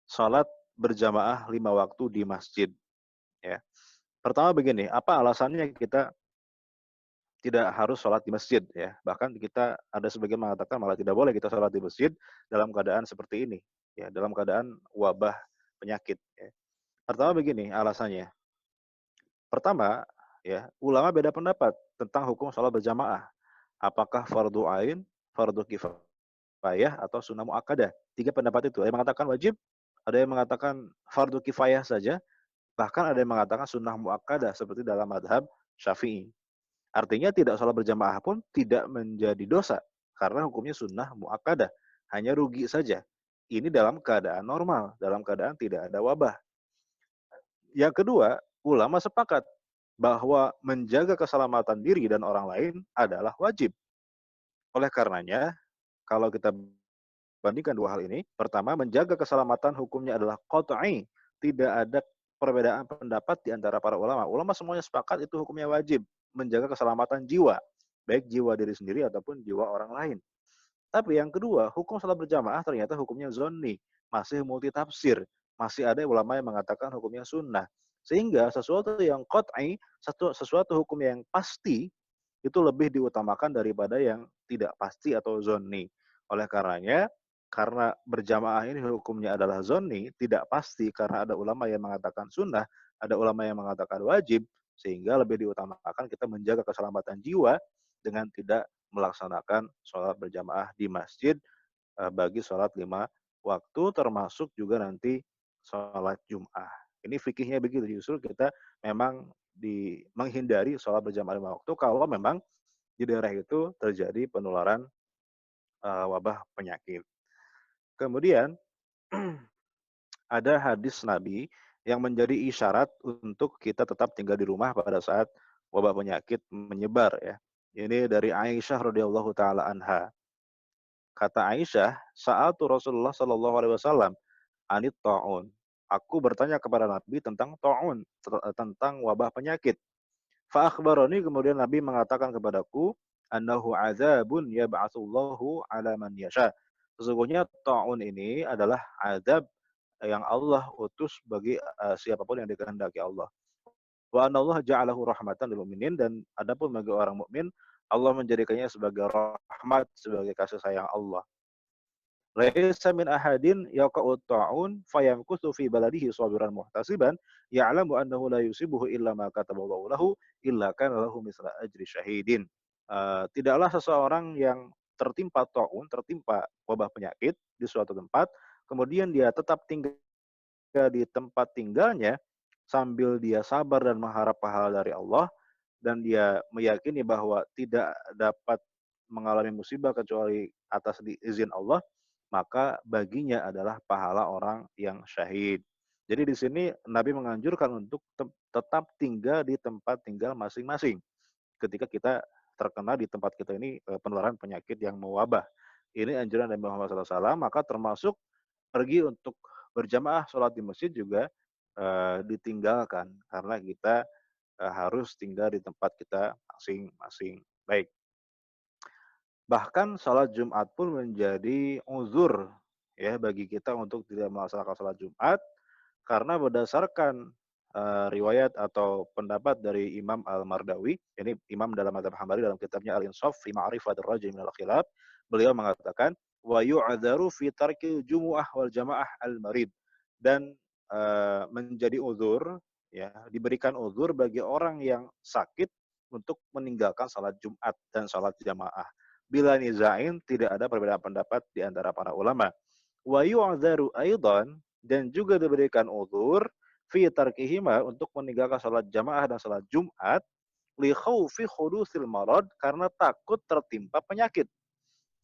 sholat berjamaah 5 waktu di masjid. Ya. Pertama begini, apa alasannya kita tidak harus sholat di masjid? Ya. Bahkan kita ada sebagian mengatakan malah tidak boleh kita sholat di masjid dalam keadaan seperti ini. Ya, dalam keadaan wabah penyakit. Ya. Pertama begini alasannya. Pertama, ya, ulama beda pendapat tentang hukum sholat berjamaah. Apakah fardu ain, fardu kifayah, atau sunnah muakkadah. 3 pendapat itu. Ada yang mengatakan wajib, ada yang mengatakan fardu kifayah saja, bahkan ada yang mengatakan sunnah muakkadah seperti dalam madhab Syafi'i. Artinya tidak sholat berjamaah pun tidak menjadi dosa karena hukumnya sunnah muakkadah, hanya rugi saja. Ini dalam keadaan normal, dalam keadaan tidak ada wabah. Yang kedua, ulama sepakat bahwa menjaga keselamatan diri dan orang lain adalah wajib. Oleh karenanya, kalau kita bandingkan dua hal ini, pertama, menjaga keselamatan hukumnya adalah qat'i. Tidak ada perbedaan pendapat di antara para ulama. Ulama semuanya sepakat itu hukumnya wajib. Menjaga keselamatan jiwa. Baik jiwa diri sendiri ataupun jiwa orang lain. Tapi yang kedua, hukum salat berjamaah ternyata hukumnya zonni. Masih multitafsir. Masih ada ulama yang mengatakan hukumnya sunnah. Sehingga sesuatu yang qat'i, sesuatu hukum yang pasti, itu lebih diutamakan daripada yang tidak pasti atau zonni. Oleh karenanya, karena berjamaah ini hukumnya adalah zonni, tidak pasti karena ada ulama yang mengatakan sunnah, ada ulama yang mengatakan wajib, sehingga lebih diutamakan kita menjaga keselamatan jiwa dengan tidak melaksanakan sholat berjamaah di masjid bagi sholat 5 waktu, termasuk juga nanti sholat Jum'ah. Ini fikihnya begitu, justru kita memang menghindari sholat berjamaah 5 waktu kalau memang di daerah itu terjadi penularan wabah penyakit. Kemudian ada hadis Nabi yang menjadi isyarat untuk kita tetap tinggal di rumah pada saat wabah penyakit menyebar ya. Ini dari Aisyah radhiyallahu taala anha. Kata Aisyah, "Sa'altu Rasulullah sallallahu alaihi wasallam anit ta'un." Aku bertanya kepada Nabi tentang ta'un, tentang wabah penyakit. Fa akhbarani, kemudian Nabi mengatakan kepadaku, annahu adzabun yab'atsullahu 'ala man yasha. Sesungguhnya ta'un ini adalah azab yang Allah utus bagi siapapun yang dikehendaki Allah. Wa anallaha ja'alahu rahmatan lil mu'minin, dan adapun bagi orang mukmin Allah menjadikannya sebagai rahmat, sebagai kasih sayang Allah. Laisa min ahadin yaqa'u ta'un fayamkuthu fi baladihi sabiran muhtasiban ya'lamu annahu la yusibuhu illa ma kataballahu lahu illa kana lahu misla ajri syahidin. Tidaklah seseorang yang tertimpa ta'un, tertimpa wabah penyakit di suatu tempat, kemudian dia tetap tinggal di tempat tinggalnya sambil dia sabar dan mengharap pahala dari Allah, dan dia meyakini bahwa tidak dapat mengalami musibah kecuali atas izin Allah, maka baginya adalah pahala orang yang syahid. Jadi di sini Nabi menganjurkan untuk tetap tinggal di tempat tinggal masing-masing ketika kita terkena di tempat kita ini penularan penyakit yang mewabah. Ini anjuran Nabi Muhammad SAW, maka termasuk pergi untuk berjamaah sholat di masjid juga ditinggalkan karena kita harus tinggal di tempat kita masing-masing. Baik. Bahkan sholat Jumat pun menjadi uzur ya bagi kita untuk tidak melaksanakan sholat Jumat, karena berdasarkan riwayat atau pendapat dari Imam Al-Mardawi, ini imam dalam mazhab Hambali dalam kitabnya Al-Insaf fi Ma'rifatir Rajul minal Khilaf, beliau mengatakan wa yu'adzaru fi tarkil jumu'ah wal jamaah al-marid, dan menjadi uzur ya, diberikan uzur bagi orang yang sakit untuk meninggalkan salat Jumat dan salat jamaah. Bila nizain, tidak ada perbedaan pendapat di antara para ulama. Wa yu'adzaru aidan, dan juga diberikan uzur fi tarkihima, untuk meninggalkan salat jamaah dan salat Jumat, li khaufi hudusil marad, karena takut tertimpa penyakit.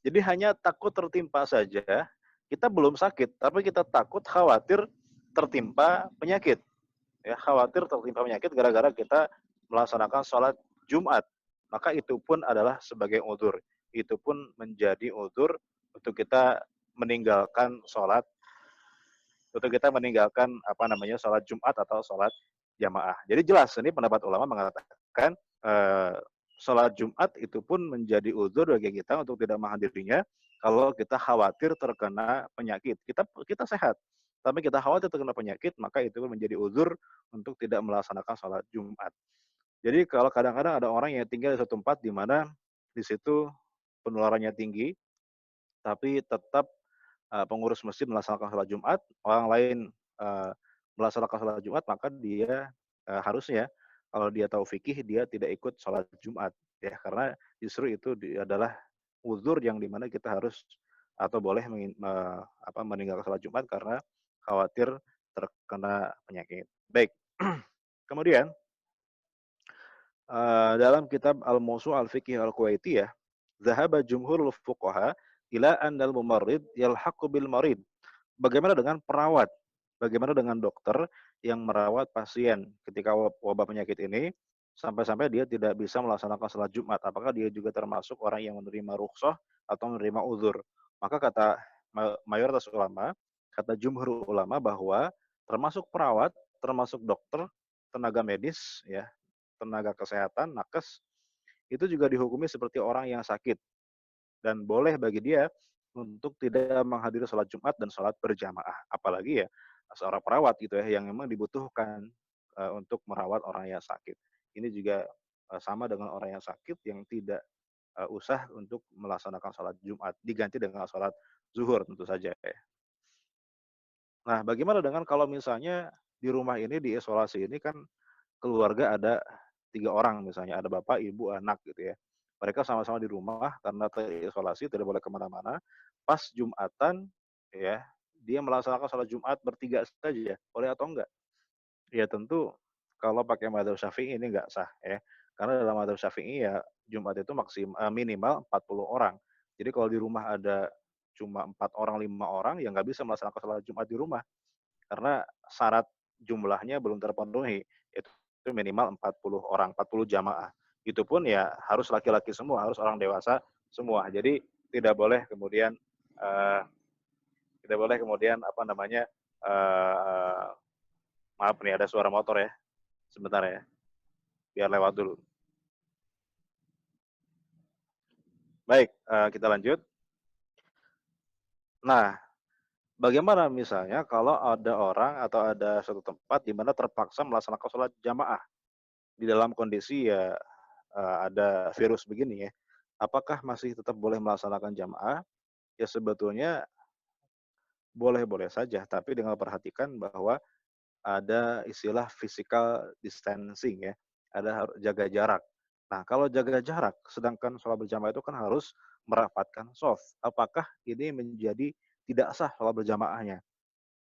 Jadi hanya takut tertimpa saja, kita belum sakit, tapi kita takut khawatir tertimpa penyakit. Ya, khawatir tertimpa penyakit gara-gara kita melaksanakan sholat Jumat. Maka itu pun adalah sebagai uzur. Itu pun menjadi uzur untuk kita meninggalkan sholat, sholat Jumat atau sholat jamaah. Jadi jelas ini pendapat ulama mengatakan sholat Jumat itu pun menjadi uzur bagi kita untuk tidak menghadirinya kalau kita khawatir terkena penyakit. Kita sehat, tapi kita khawatir terkena penyakit, maka itu pun menjadi uzur untuk tidak melaksanakan sholat Jumat. Jadi kalau kadang-kadang ada orang yang tinggal di suatu tempat di mana di situ penularannya tinggi, tapi tetap pengurus masjid melaksanakan sholat Jumat, orang lain melaksanakan sholat Jumat, maka dia harusnya kalau dia tahu fikih dia tidak ikut sholat Jumat ya, karena justru itu adalah uzur yang dimana kita harus atau boleh meninggalkan sholat Jumat karena khawatir terkena penyakit. Baik. Kemudian dalam kitab Al-Mawsu' Al-Fiqh Al-Kuwaitiyah, zahaba jumhurul fuqaha ila annal mumarrid yalhaqu bil marid. Bagaimana dengan perawat? Bagaimana dengan dokter yang merawat pasien ketika wabah penyakit ini sampai-sampai dia tidak bisa melaksanakan salat Jumat? Apakah dia juga termasuk orang yang menerima rukhsah atau menerima uzur? Maka kata mayoritas ulama, kata jumhur ulama, bahwa termasuk perawat, termasuk dokter, tenaga medis ya, tenaga kesehatan, nakes, itu juga dihukumi seperti orang yang sakit, dan boleh bagi dia untuk tidak menghadiri sholat Jumat dan sholat berjamaah. Apalagi ya seorang perawat gitu ya, yang memang dibutuhkan untuk merawat orang yang sakit. Ini juga sama dengan orang yang sakit yang tidak usah untuk melaksanakan sholat Jumat, diganti dengan sholat zuhur tentu saja ya. Nah, bagaimana dengan kalau misalnya di rumah ini, di isolasi ini kan keluarga ada 3 orang misalnya, ada bapak, ibu, anak gitu ya. Mereka sama-sama di rumah karena terisolasi, tidak boleh kemana-mana. Pas Jumatan ya, dia melaksanakan sholat Jumat bertiga saja, boleh atau enggak? Ya tentu kalau pakai madzhab Syafi'i ini enggak sah ya. Karena dalam madzhab Syafi'i ya Jumat itu minimal 40 orang. Jadi kalau di rumah ada cuma 4 orang, 5 orang, ya nggak bisa melaksanakan sholat Jumat di rumah. karena syarat jumlahnya belum terpenuhi, yaitu minimal 40 orang, 40 jamaah. Itu pun ya harus laki-laki semua, harus orang dewasa semua. Jadi tidak boleh kemudian eh, apa namanya, eh, maaf nih ada suara motor ya, sebentar ya, biar lewat dulu. Baik, kita lanjut. Nah, bagaimana misalnya kalau ada orang atau ada suatu tempat di mana terpaksa melaksanakan sholat jamaah di dalam kondisi ya ada virus begini ya, apakah masih tetap boleh melaksanakan jamaah? Ya sebetulnya boleh-boleh saja, tapi dengan perhatikan bahwa ada istilah physical distancing ya, ada jaga jarak. Nah, kalau jaga jarak, sedangkan sholat berjamaah itu kan harus merapatkan shaf. Apakah ini menjadi tidak sah sholat berjamaahnya?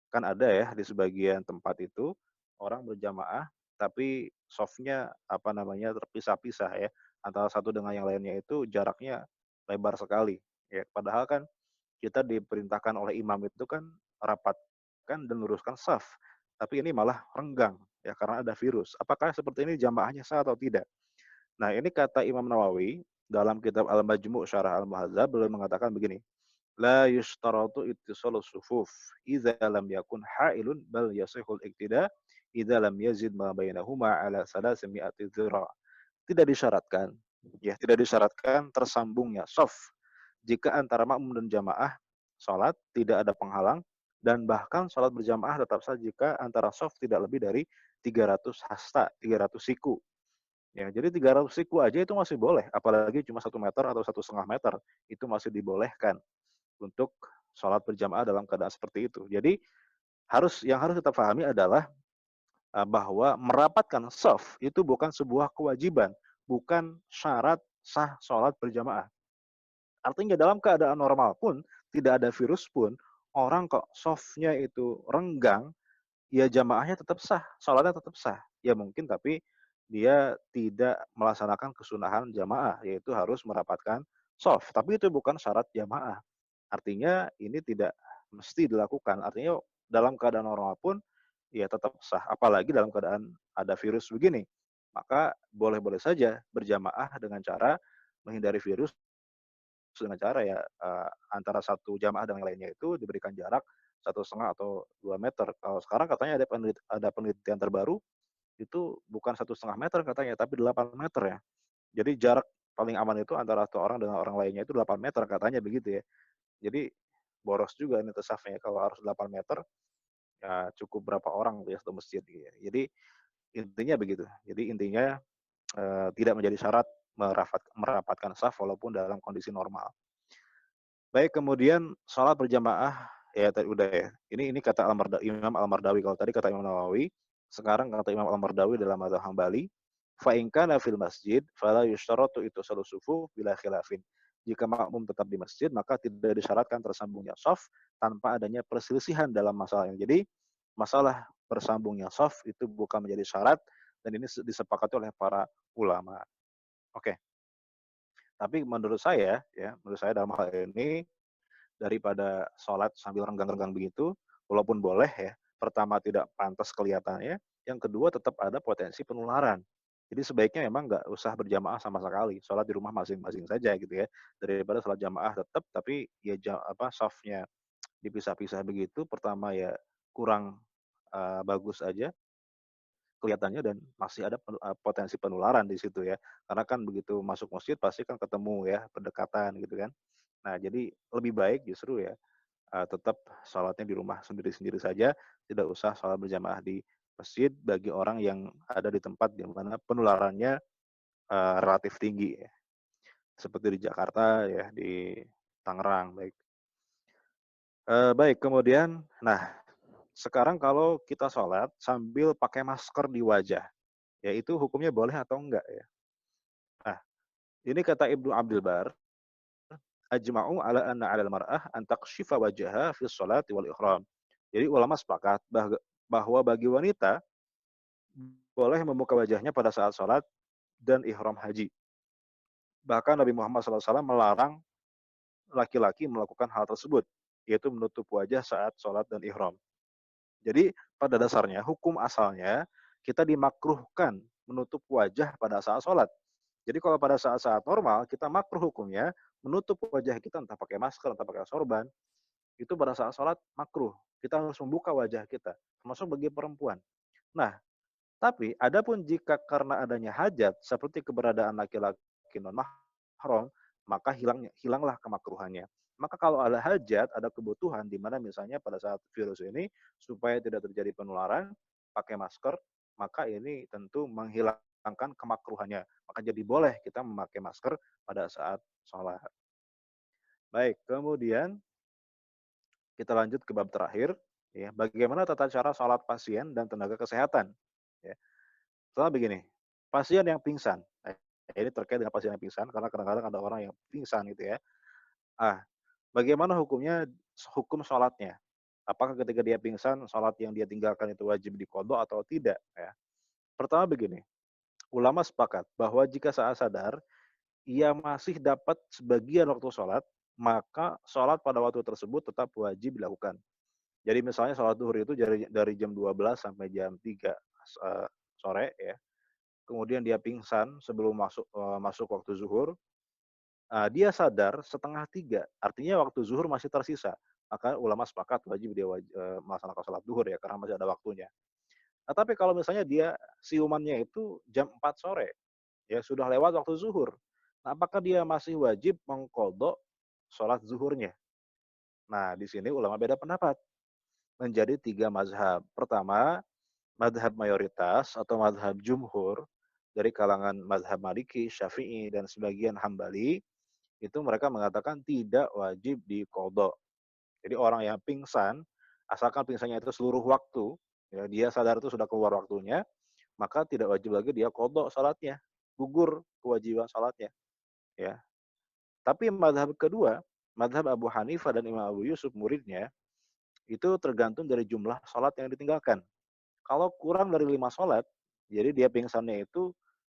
Kan ada ya di sebagian tempat itu orang berjamaah tapi softnya apa namanya terpisah-pisah ya antara satu dengan yang lainnya itu jaraknya lebar sekali ya padahal kan kita diperintahkan oleh imam itu kan rapatkan dan luruskan saf tapi ini malah renggang ya karena ada virus apakah seperti ini jamaahnya sah atau tidak. Nah ini kata Imam Nawawi dalam kitab Al-Majmu' Syarah Al-Muhadzab beliau mengatakan begini, la yushtaratu ittisalu sufuf idza lam yakun ha'ilun bal yasihul iktida idza lam yazid ma bainahuma ala 300 dhira. Tidak disyaratkan tidak disyaratkan tersambungnya shaf jika antara makmum dan jamaah salat tidak ada penghalang dan bahkan salat berjamaah tetap sah jika antara shaf tidak lebih dari 300 hasta, 300 siku. Ya, jadi 300 siku aja itu masih boleh, apalagi cuma 1 meter atau 1,5 meter, itu masih dibolehkan untuk sholat berjamaah dalam keadaan seperti itu. Jadi yang harus kita pahami adalah bahwa merapatkan shaf itu bukan sebuah kewajiban, bukan syarat sah sholat berjamaah. Artinya dalam keadaan normal pun, tidak ada virus pun, orang kok shafnya itu renggang, ya jamaahnya tetap sah, sholatnya tetap sah. Ya mungkin tapi dia tidak melaksanakan kesunahan jamaah, yaitu harus merapatkan shaf. Tapi itu bukan syarat jamaah. Artinya ini tidak mesti dilakukan. Artinya dalam keadaan normal pun ya tetap sah. Apalagi dalam keadaan ada virus begini. Maka boleh-boleh saja berjamaah dengan cara menghindari virus dengan cara ya antara satu jamaah dengan yang lainnya itu diberikan jarak 1,5 atau 2 meter. Kalau sekarang katanya ada penelitian terbaru itu bukan 1,5 meter katanya, tapi 8 meter ya. Jadi jarak paling aman itu antara satu orang dengan orang lainnya itu 8 meter katanya begitu ya. Jadi boros juga ini safnya kalau harus 8 meter ya cukup berapa orang di satu masjid gitu ya. Jadi intinya begitu. Jadi intinya tidak menjadi syarat merapatkan saf walaupun dalam kondisi normal. Baik, kemudian sholat berjamaah ya tadi udah ya. Ini kata Imam Al-Mardawi. Kalau tadi kata Imam Nawawi, sekarang kata Imam Al-Mardawi dalam mazhab Hambali, fa in kana fil masjid fala yushtaratu ittisalu sufuf bila khilafin. Jika makmum tetap di masjid, maka tidak disyaratkan tersambungnya shaf tanpa adanya perselisihan dalam masalah ini. Jadi, masalah bersambungnya shaf itu bukan menjadi syarat dan ini disepakati oleh para ulama. Oke. Tapi menurut saya dalam hal ini daripada sholat sambil renggang-renggang begitu, walaupun boleh ya, pertama tidak pantas kelihatannya, yang kedua tetap ada potensi penularan. Jadi sebaiknya memang nggak usah berjamaah sama sekali, sholat di rumah masing-masing saja gitu ya, daripada sholat jamaah tetap, tapi ya softnya dipisah-pisah begitu, pertama ya kurang bagus aja kelihatannya dan masih ada potensi penularan di situ ya, karena kan begitu masuk masjid pasti kan ketemu ya pendekatan gitu kan. Nah jadi lebih baik justru ya tetap sholatnya di rumah sendiri-sendiri saja, tidak usah sholat berjamaah di masjid bagi orang yang ada di tempat di mana penularannya relatif tinggi ya. Seperti di Jakarta ya, di Tangerang, baik. Baik, kemudian, nah sekarang kalau kita sholat sambil pakai masker di wajah, ya itu hukumnya boleh atau enggak ya? Nah, ini kata Ibnu Abdul Bar, ajma'u ala anna 'alal mar'ah an takshifa wajhaha fi sholati wal ihram. Jadi ulama sepakat bahwa bagi wanita boleh membuka wajahnya pada saat sholat dan ihram haji. Bahkan Nabi Muhammad SAW melarang laki-laki melakukan hal tersebut, yaitu menutup wajah saat sholat dan ihram. Jadi pada dasarnya hukum asalnya kita dimakruhkan menutup wajah pada saat sholat. Jadi kalau pada saat-saat normal kita makruh hukumnya menutup wajah kita entah pakai masker, entah pakai sorban, itu pada saat sholat makruh. Kita harus membuka wajah kita, termasuk bagi perempuan. Nah, tapi adapun jika karena adanya hajat seperti keberadaan laki-laki non mahram, maka hilanglah kemakruhannya. Maka kalau ada hajat, ada kebutuhan di mana misalnya pada saat virus ini supaya tidak terjadi penularan, pakai masker, maka ini tentu menghilangkan kemakruhannya. Maka jadi boleh kita memakai masker pada saat sholat. Baik, kemudian kita lanjut ke bab terakhir, ya. Bagaimana tata cara sholat pasien dan tenaga kesehatan? Ya. Soalnya begini, pasien yang pingsan, ini terkait dengan pasien yang pingsan karena kadang-kadang ada orang yang pingsan gitu ya. Ah, bagaimana hukum sholatnya? Apakah ketika dia pingsan, sholat yang dia tinggalkan itu wajib diqodho atau tidak? Ya. Pertama begini, ulama sepakat bahwa jika saat sadar ia masih dapat sebagian waktu sholat, maka sholat pada waktu tersebut tetap wajib dilakukan. Jadi misalnya sholat duhur itu dari jam 12 sampai jam 3 sore ya. Kemudian dia pingsan sebelum masuk waktu zuhur. Dia sadar setengah 3, artinya waktu zuhur masih tersisa. Maka ulama sepakat wajib dia melaksanakan sholat duhur ya karena masih ada waktunya. Nah, tapi kalau misalnya dia siumannya itu jam 4 sore, ya sudah lewat waktu zuhur. Nah, apakah dia masih wajib mengqadha sholat zuhurnya? Nah, di sini ulama beda pendapat. Menjadi 3 mazhab. Pertama, mazhab mayoritas atau mazhab jumhur dari kalangan mazhab Maliki, Syafi'i, dan sebagian Hambali, itu mereka mengatakan tidak wajib diqadha. Jadi orang yang pingsan, asalkan pingsannya itu seluruh waktu, ya, dia sadar itu sudah keluar waktunya, maka tidak wajib lagi dia qadha salatnya, gugur kewajiban salatnya, ya. Tapi mazhab kedua, mazhab Abu Hanifah dan Imam Abu Yusuf muridnya, itu tergantung dari jumlah salat yang ditinggalkan. Kalau kurang dari 5 salat, jadi dia pingsannya itu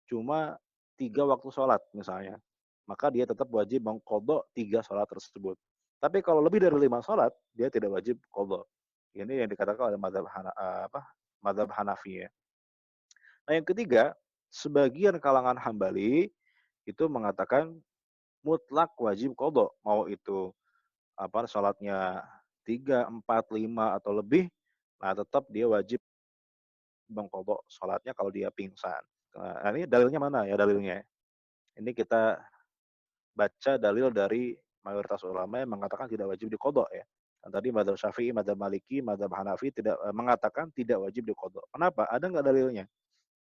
cuma 3 waktu salat misalnya, maka dia tetap wajib mengqadha 3 salat tersebut. Tapi kalau lebih dari 5 salat, dia tidak wajib qadha. Ini yang dikatakan oleh mazhab Hanafi ya. Nah, yang ketiga, sebagian kalangan Hambali itu mengatakan mutlak wajib qadha, mau itu salatnya 3, 4, 5 atau lebih, nah tetap dia wajib mengqadha salatnya kalau dia pingsan. Nah, ini dalilnya mana ya dalilnya? Ini kita baca dalil dari mayoritas ulama yang mengatakan tidak wajib diqadha ya. Dan tadi madzhab Syafi'i, madzhab Maliki, madzhab Hanafi mengatakan tidak wajib diqadha. Kenapa? Ada nggak dalilnya?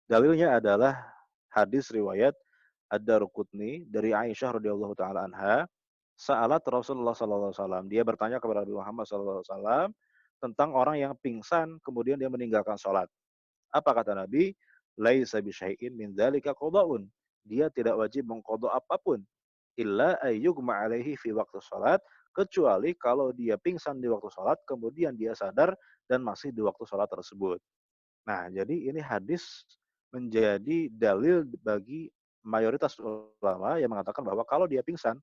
Dalilnya adalah hadis riwayat Ad-Daruqutni dari Aisyah radhiyallahu taala anha, sa'alat Rasulullah sallallahu alaihi wasallam. Dia bertanya kepada Nabi Muhammad sallallahu alaihi wasallam tentang orang yang pingsan kemudian dia meninggalkan salat. Apa kata Nabi? Laisa bisyai'in min dzalika qada'un. Dia tidak wajib mengqadha apapun illa ayyugma alaihi fi waktu salat, kecuali kalau dia pingsan di waktu salat kemudian dia sadar dan masih di waktu salat tersebut. Nah, jadi ini hadis menjadi dalil bagi mayoritas ulama yang mengatakan bahwa kalau dia pingsan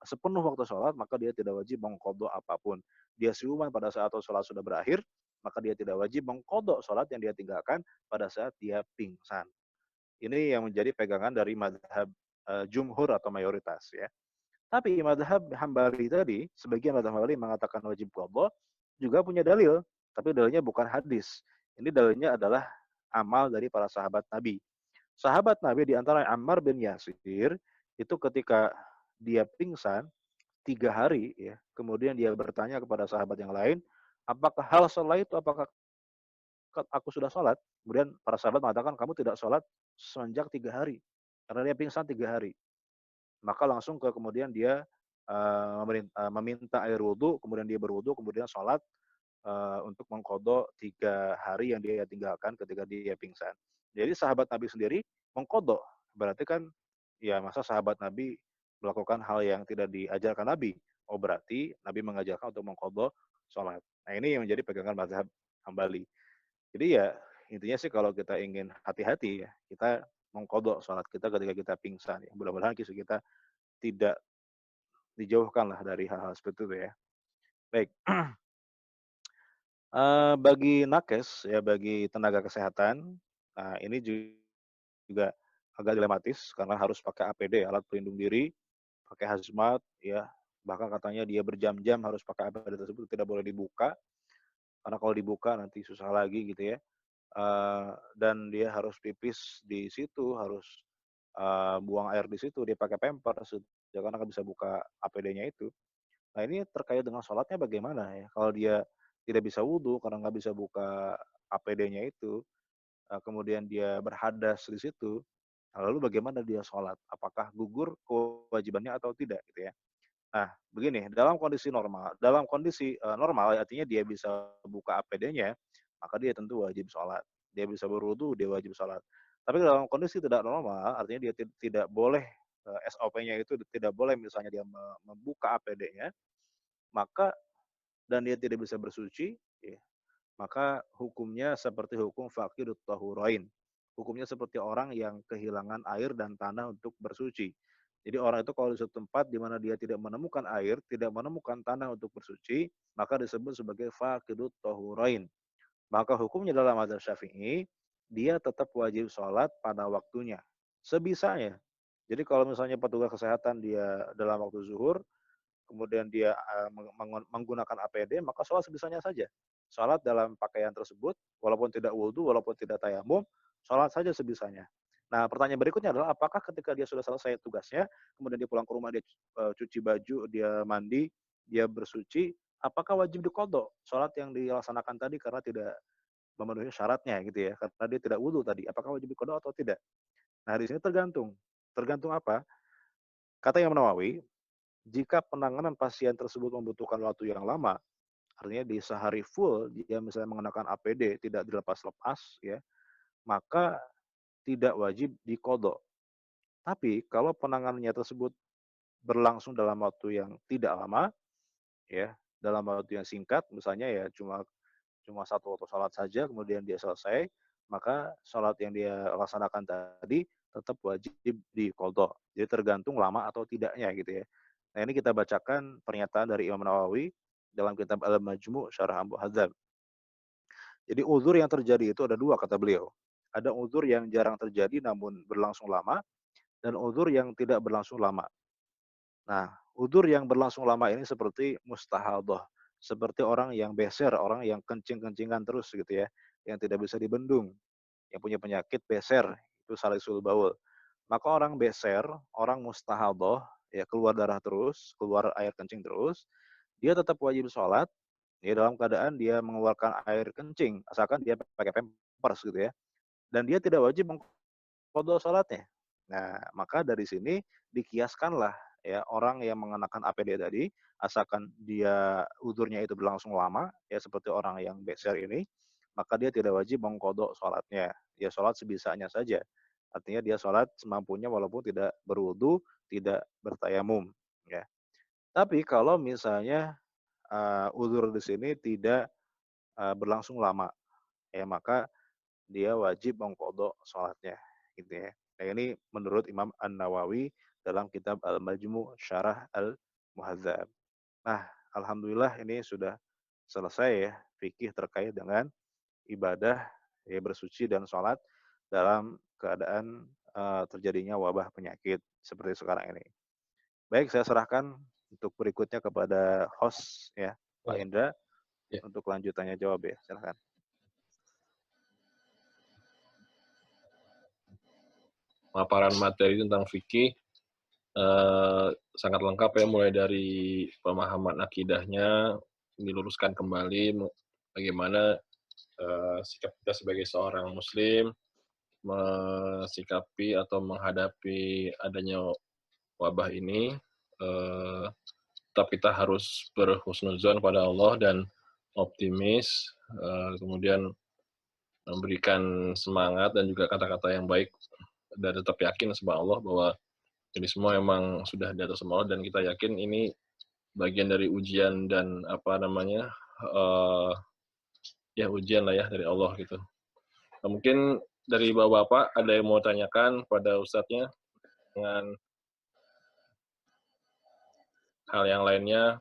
sepenuh waktu sholat, maka dia tidak wajib mengqadha apapun. Dia siuman pada saat sholat sudah berakhir, maka dia tidak wajib mengqadha sholat yang dia tinggalkan pada saat dia pingsan. Ini yang menjadi pegangan dari mazhab jumhur atau mayoritas ya. Tapi mazhab Hambali tadi, sebagian mazhab Hambali mengatakan wajib qadha, juga punya dalil, tapi dalilnya bukan hadis. Ini dalilnya adalah amal dari para sahabat Nabi. Sahabat Nabi di antara Ammar bin Yasir, itu ketika dia pingsan 3 hari ya, kemudian dia bertanya kepada sahabat yang lain, apakah hal sholat itu, apakah aku sudah sholat? Kemudian para sahabat mengatakan, kamu tidak sholat semenjak 3 hari. Karena dia pingsan 3 hari. Maka langsung kemudian dia meminta air wudhu, kemudian dia berwudhu, kemudian sholat untuk mengqadha 3 hari yang dia tinggalkan ketika dia pingsan. Jadi sahabat Nabi sendiri mengqadha, berarti kan ya masa sahabat Nabi melakukan hal yang tidak diajarkan Nabi. Oh berarti Nabi mengajarkan untuk mengqadha sholat. Nah ini yang menjadi pegangan mazhab Hambali. Jadi ya intinya sih kalau kita ingin hati-hati ya, kita mengqadha sholat kita ketika kita pingsan. Ya. Mudah-mudahan kita tidak dijauhkan lah dari hal-hal seperti itu ya. Baik. Bagi nakes ya, bagi tenaga kesehatan, nah ini juga agak dilematis karena harus pakai APD, alat pelindung diri, pakai hazmat ya, bahkan katanya dia berjam-jam harus pakai APD tersebut, tidak boleh dibuka, karena kalau dibuka nanti susah lagi gitu ya. Dan dia harus pipis di situ, harus, buang air di situ, dia pakai pampers gitu ya, karena nggak bisa buka APD-nya itu. Nah, ini terkait dengan sholatnya bagaimana ya? Kalau dia tidak bisa wudhu karena nggak bisa buka APD-nya itu, kemudian dia berhadas di situ, nah lalu bagaimana dia sholat? Apakah gugur kewajibannya atau tidak gitu ya? Nah, begini, dalam kondisi, normal artinya dia bisa buka APD-nya, maka dia tentu wajib sholat. Dia bisa berwudu, dia wajib sholat. Tapi dalam kondisi tidak normal, artinya dia tidak boleh, SOP-nya itu tidak boleh misalnya dia membuka APD-nya, maka dan dia tidak bisa bersuci, ya, maka hukumnya seperti hukum faqidut tahurain. Hukumnya seperti orang yang kehilangan air dan tanah untuk bersuci. Jadi orang itu kalau di suatu tempat di mana dia tidak menemukan air, tidak menemukan tanah untuk bersuci, maka disebut sebagai faqidut tahurain. Maka hukumnya dalam mazhab Syafi'i, dia tetap wajib sholat pada waktunya. Sebisanya. Jadi kalau misalnya petugas kesehatan dia dalam waktu zuhur, kemudian dia menggunakan APD, maka sholat sebisanya saja. Sholat dalam pakaian tersebut, walaupun tidak wudhu, walaupun tidak tayamum, sholat saja sebisanya. Nah, pertanyaan berikutnya adalah apakah ketika dia sudah selesai tugasnya, kemudian dia pulang ke rumah, dia cuci baju, dia mandi, dia bersuci, apakah wajib diqodho sholat yang dilaksanakan tadi karena tidak memenuhi syaratnya gitu ya, karena dia tidak wudhu tadi, apakah wajib diqodho atau tidak? Nah, di sini tergantung. Tergantung apa? Kata Imam Nawawi, jika penanganan pasien tersebut membutuhkan waktu yang lama, artinya di sehari full dia misalnya mengenakan APD tidak dilepas-lepas ya, maka tidak wajib diqodho. Tapi kalau penanganannya tersebut berlangsung dalam waktu yang tidak lama ya, dalam waktu yang singkat misalnya ya cuma cuma satu waktu sholat saja kemudian dia selesai, maka sholat yang dia laksanakan tadi tetap wajib diqodho. Jadi tergantung lama atau tidaknya gitu ya. Nah, ini kita bacakan pernyataan dari Imam Nawawi dalam kitab Al-Majmu' Syarah Al-Muhadzab. Jadi uzur yang terjadi itu ada dua kata beliau. Ada uzur yang jarang terjadi namun berlangsung lama, dan uzur yang tidak berlangsung lama. Nah, uzur yang berlangsung lama ini seperti mustahadhah, seperti orang yang beser, orang yang kencing-kencingan terus gitu ya, yang tidak bisa dibendung, yang punya penyakit beser, itu salisul baul. Maka orang beser, orang mustahadhah, ya keluar darah terus, keluar air kencing terus, dia tetap wajib sholat, ya dalam keadaan dia mengeluarkan air kencing, asalkan dia pakai pampers gitu ya. Dan dia tidak wajib mengqodho sholatnya. Nah, maka dari sini dikiaskanlah ya orang yang mengenakan APD tadi, asalkan dia uzurnya itu berlangsung lama, ya seperti orang yang beser ini, maka dia tidak wajib mengqodho sholatnya. Dia sholat sebisanya saja. Artinya dia sholat semampunya walaupun tidak berwudu, tidak bertayamum. Ya. Tapi kalau misalnya uzur di sini tidak berlangsung lama, ya maka dia wajib mengqodho sholatnya, gitu ya. Nah ini menurut Imam An-Nawawi dalam kitab Al-Majmu' Syarah Al-Muhadzab. Nah, alhamdulillah ini sudah selesai ya fikih terkait dengan ibadah ya bersuci dan sholat dalam keadaan terjadinya wabah penyakit seperti sekarang ini. Baik, saya serahkan untuk berikutnya kepada host ya, Pak Ya, Indra, ya. untuk lanjutannya jawab ya. Silakan. Paparan materi tentang fikih sangat lengkap ya, mulai dari pemahaman akidahnya, diluruskan kembali bagaimana sikap kita sebagai seorang muslim mensikapi atau menghadapi adanya wabah ini. Tetap kita harus berhusnuzon pada Allah dan optimis, kemudian memberikan semangat dan juga kata-kata yang baik, dan tetap yakin sama Allah bahwa ini semua memang sudah di atas Allah, dan kita yakin ini bagian dari ujian dan apa namanya, ya ujian lah ya dari Allah gitu. Nah, mungkin dari bapak-bapak ada yang mau tanyakan pada ustadznya dengan hal yang lainnya,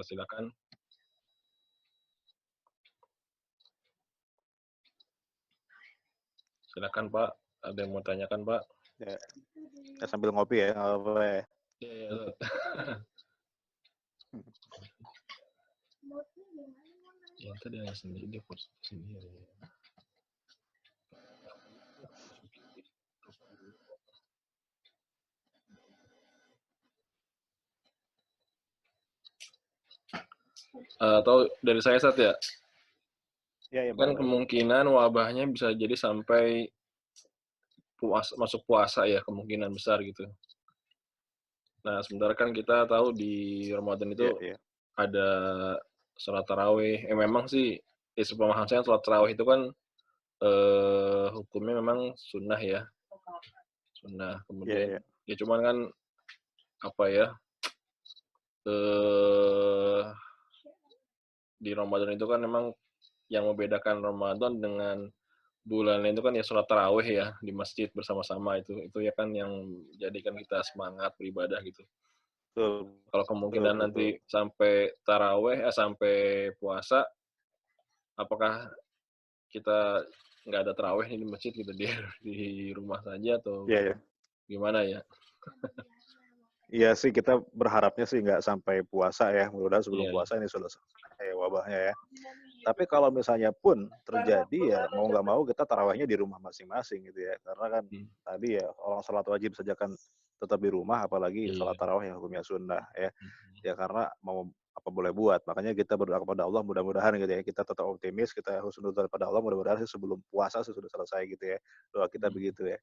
silakan. Silakan Pak, ada yang mau tanyakan Pak? Ya, sambil ngopi ya, nggak apa-apa ya. Iya, yang tadi hanya sendiri, dia post sendiri. Atau dari saya Sat ya? Iya, Kan boleh. kemungkinan wabahnya bisa jadi sampai masuk puasa ya, kemungkinan besar gitu. Nah, sementara kan kita tahu di Ramadan itu Iya. ada sholat tarawih. Memang sih, sepemahaman saya sholat tarawih itu kan hukumnya memang sunnah ya. Sunnah. Kemudian, Iya. ya cuman kan, apa ya, di Ramadan itu kan memang yang membedakan Ramadan dengan bulan itu kan ya sholat tarawih ya di masjid bersama-sama itu ya kan yang jadikan kita semangat beribadah gitu. Betul. Kalau kemungkinan nanti sampai tarawih sampai puasa, apakah kita nggak ada tarawih di masjid gitu, di rumah saja atau gimana ya? Iya sih, kita berharapnya sih nggak sampai puasa ya. Mudah-mudahan sebelum Iya. puasa ini sudah selesai wabahnya ya. Tapi kalau misalnya pun terjadi ya mau nggak mau kita tarawihnya di rumah masing-masing gitu ya. Karena kan tadi ya orang sholat wajib saja kan tetap di rumah, apalagi sholat tarawih yang hukumnya sunnah ya. Ya karena mau apa boleh buat. Makanya kita berdoa kepada Allah mudah-mudahan gitu ya. Kita tetap optimis, kita husnuzon pada Allah mudah-mudahan sebelum puasa sudah selesai gitu ya. Doa kita begitu ya.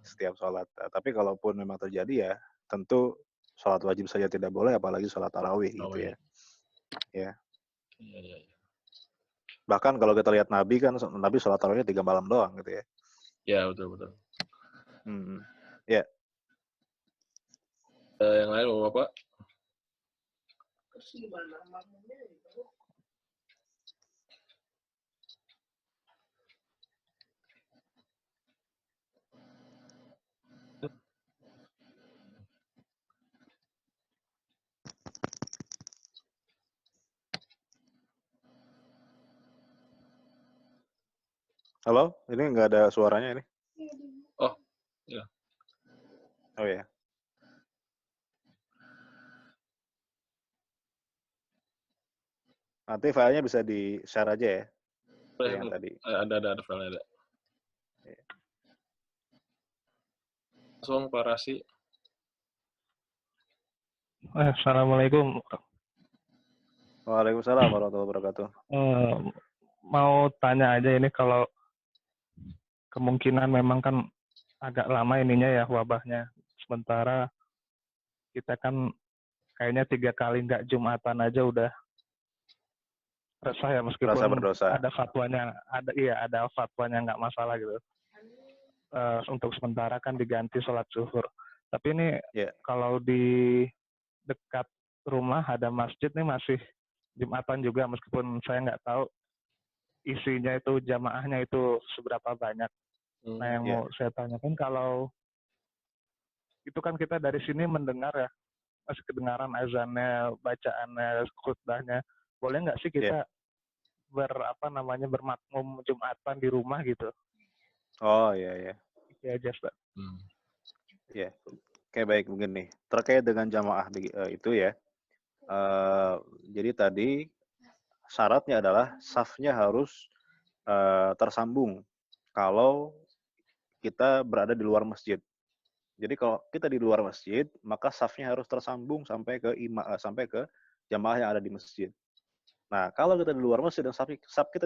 Setiap sholat. Tapi kalaupun memang terjadi ya tentu sholat wajib saja tidak boleh, apalagi sholat tarawih gitu ya. Ya. Iya. Bahkan kalau kita lihat Nabi kan, Nabi sholat tarawihnya 3 malam doang gitu ya. Ya, betul. Ya. Yang lain Bapak? Halo, ini nggak ada suaranya ini. Oh, ya. Oh ya. Nanti filenya bisa di-share aja ya. Yang tadi. Ada filenya ada. Ya. Langsung Pak Rasi. Assalamualaikum. Waalaikumsalam warahmatullahi wabarakatuh. Mau tanya aja ini, kalau kemungkinan memang kan agak lama ininya ya wabahnya. Sementara kita kan kayaknya 3 kali nggak Jumatan aja udah resah ya, meskipun ada fatwanya, ada fatwanya nggak masalah gitu. Untuk sementara kan diganti sholat zuhur. Tapi ini kalau di dekat rumah ada masjid nih masih Jumatan juga, meskipun saya nggak tahu isinya itu jamaahnya itu seberapa banyak. Nah, yang mau saya tanyakan, kalau itu kan kita dari sini mendengar ya, masih kedengaran azannya, bacaannya, khutbahnya. Boleh nggak sih kita bermakmum Jumatan di rumah gitu? Oh iya. Itu aja, Pak. Iya. Oke, baik, mungkin nih. Terkait dengan jamaah itu ya. Jadi tadi syaratnya adalah safnya harus tersambung kalau kita berada di luar masjid. Jadi kalau kita di luar masjid, maka safnya harus tersambung sampai ke jamaah yang ada di masjid. Nah, kalau kita di luar masjid dan saf kita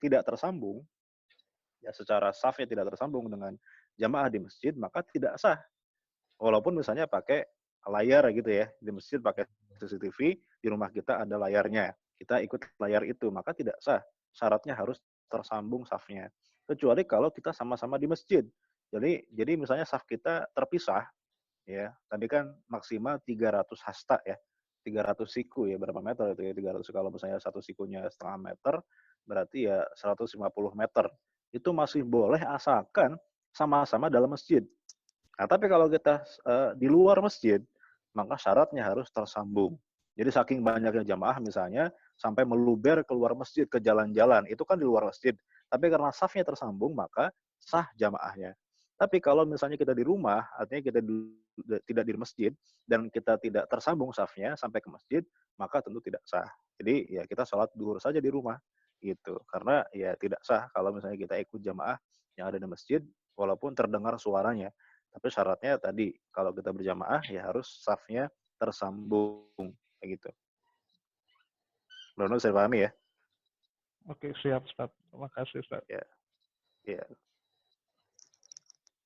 tidak tersambung, ya secara safnya tidak tersambung dengan jamaah di masjid, maka tidak sah. Walaupun misalnya pakai layar gitu ya, di masjid pakai CCTV, di rumah kita ada layarnya, kita ikut layar itu, maka tidak sah. Syaratnya harus tersambung safnya. Kecuali kalau kita sama-sama di masjid. Jadi misalnya saf kita terpisah, ya tadi kan maksimal 300 hasta ya, 300 siku ya, berapa meter itu ya, 300, kalau misalnya satu sikunya setengah meter, berarti ya 150 meter. Itu masih boleh asalkan sama-sama dalam masjid. Nah, tapi kalau kita di luar masjid, maka syaratnya harus tersambung. Jadi saking banyaknya jamaah misalnya, sampai meluber keluar masjid ke jalan-jalan, itu kan di luar masjid. Tapi karena safnya tersambung, maka sah jamaahnya. Tapi kalau misalnya kita di rumah, artinya kita tidak di masjid, dan kita tidak tersambung safnya sampai ke masjid, maka tentu tidak sah. Jadi ya kita sholat duhur saja di rumah gitu. Karena ya tidak sah kalau misalnya kita ikut jamaah yang ada di masjid, walaupun terdengar suaranya. Tapi syaratnya tadi, kalau kita berjamaah ya harus safnya tersambung kayak gitu. Mudah-mudahan bisa dipahami ya. Oke, siap, Ustaz. Terima kasih, Ustaz. Ya. Ya.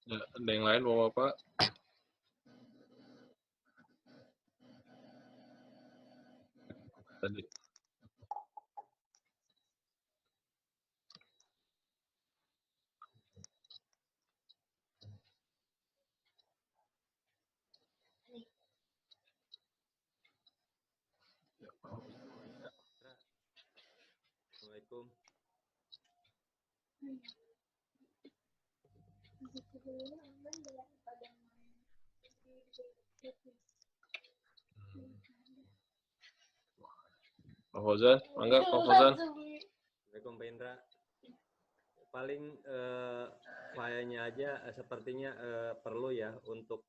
Ya, ada yang lain Bapak? Tadi. Assalamualaikum. Pak Fauzan, mangga Pak Fauzan. Assalamualaikum Pak Indra. Paling filenya aja sepertinya perlu ya untuk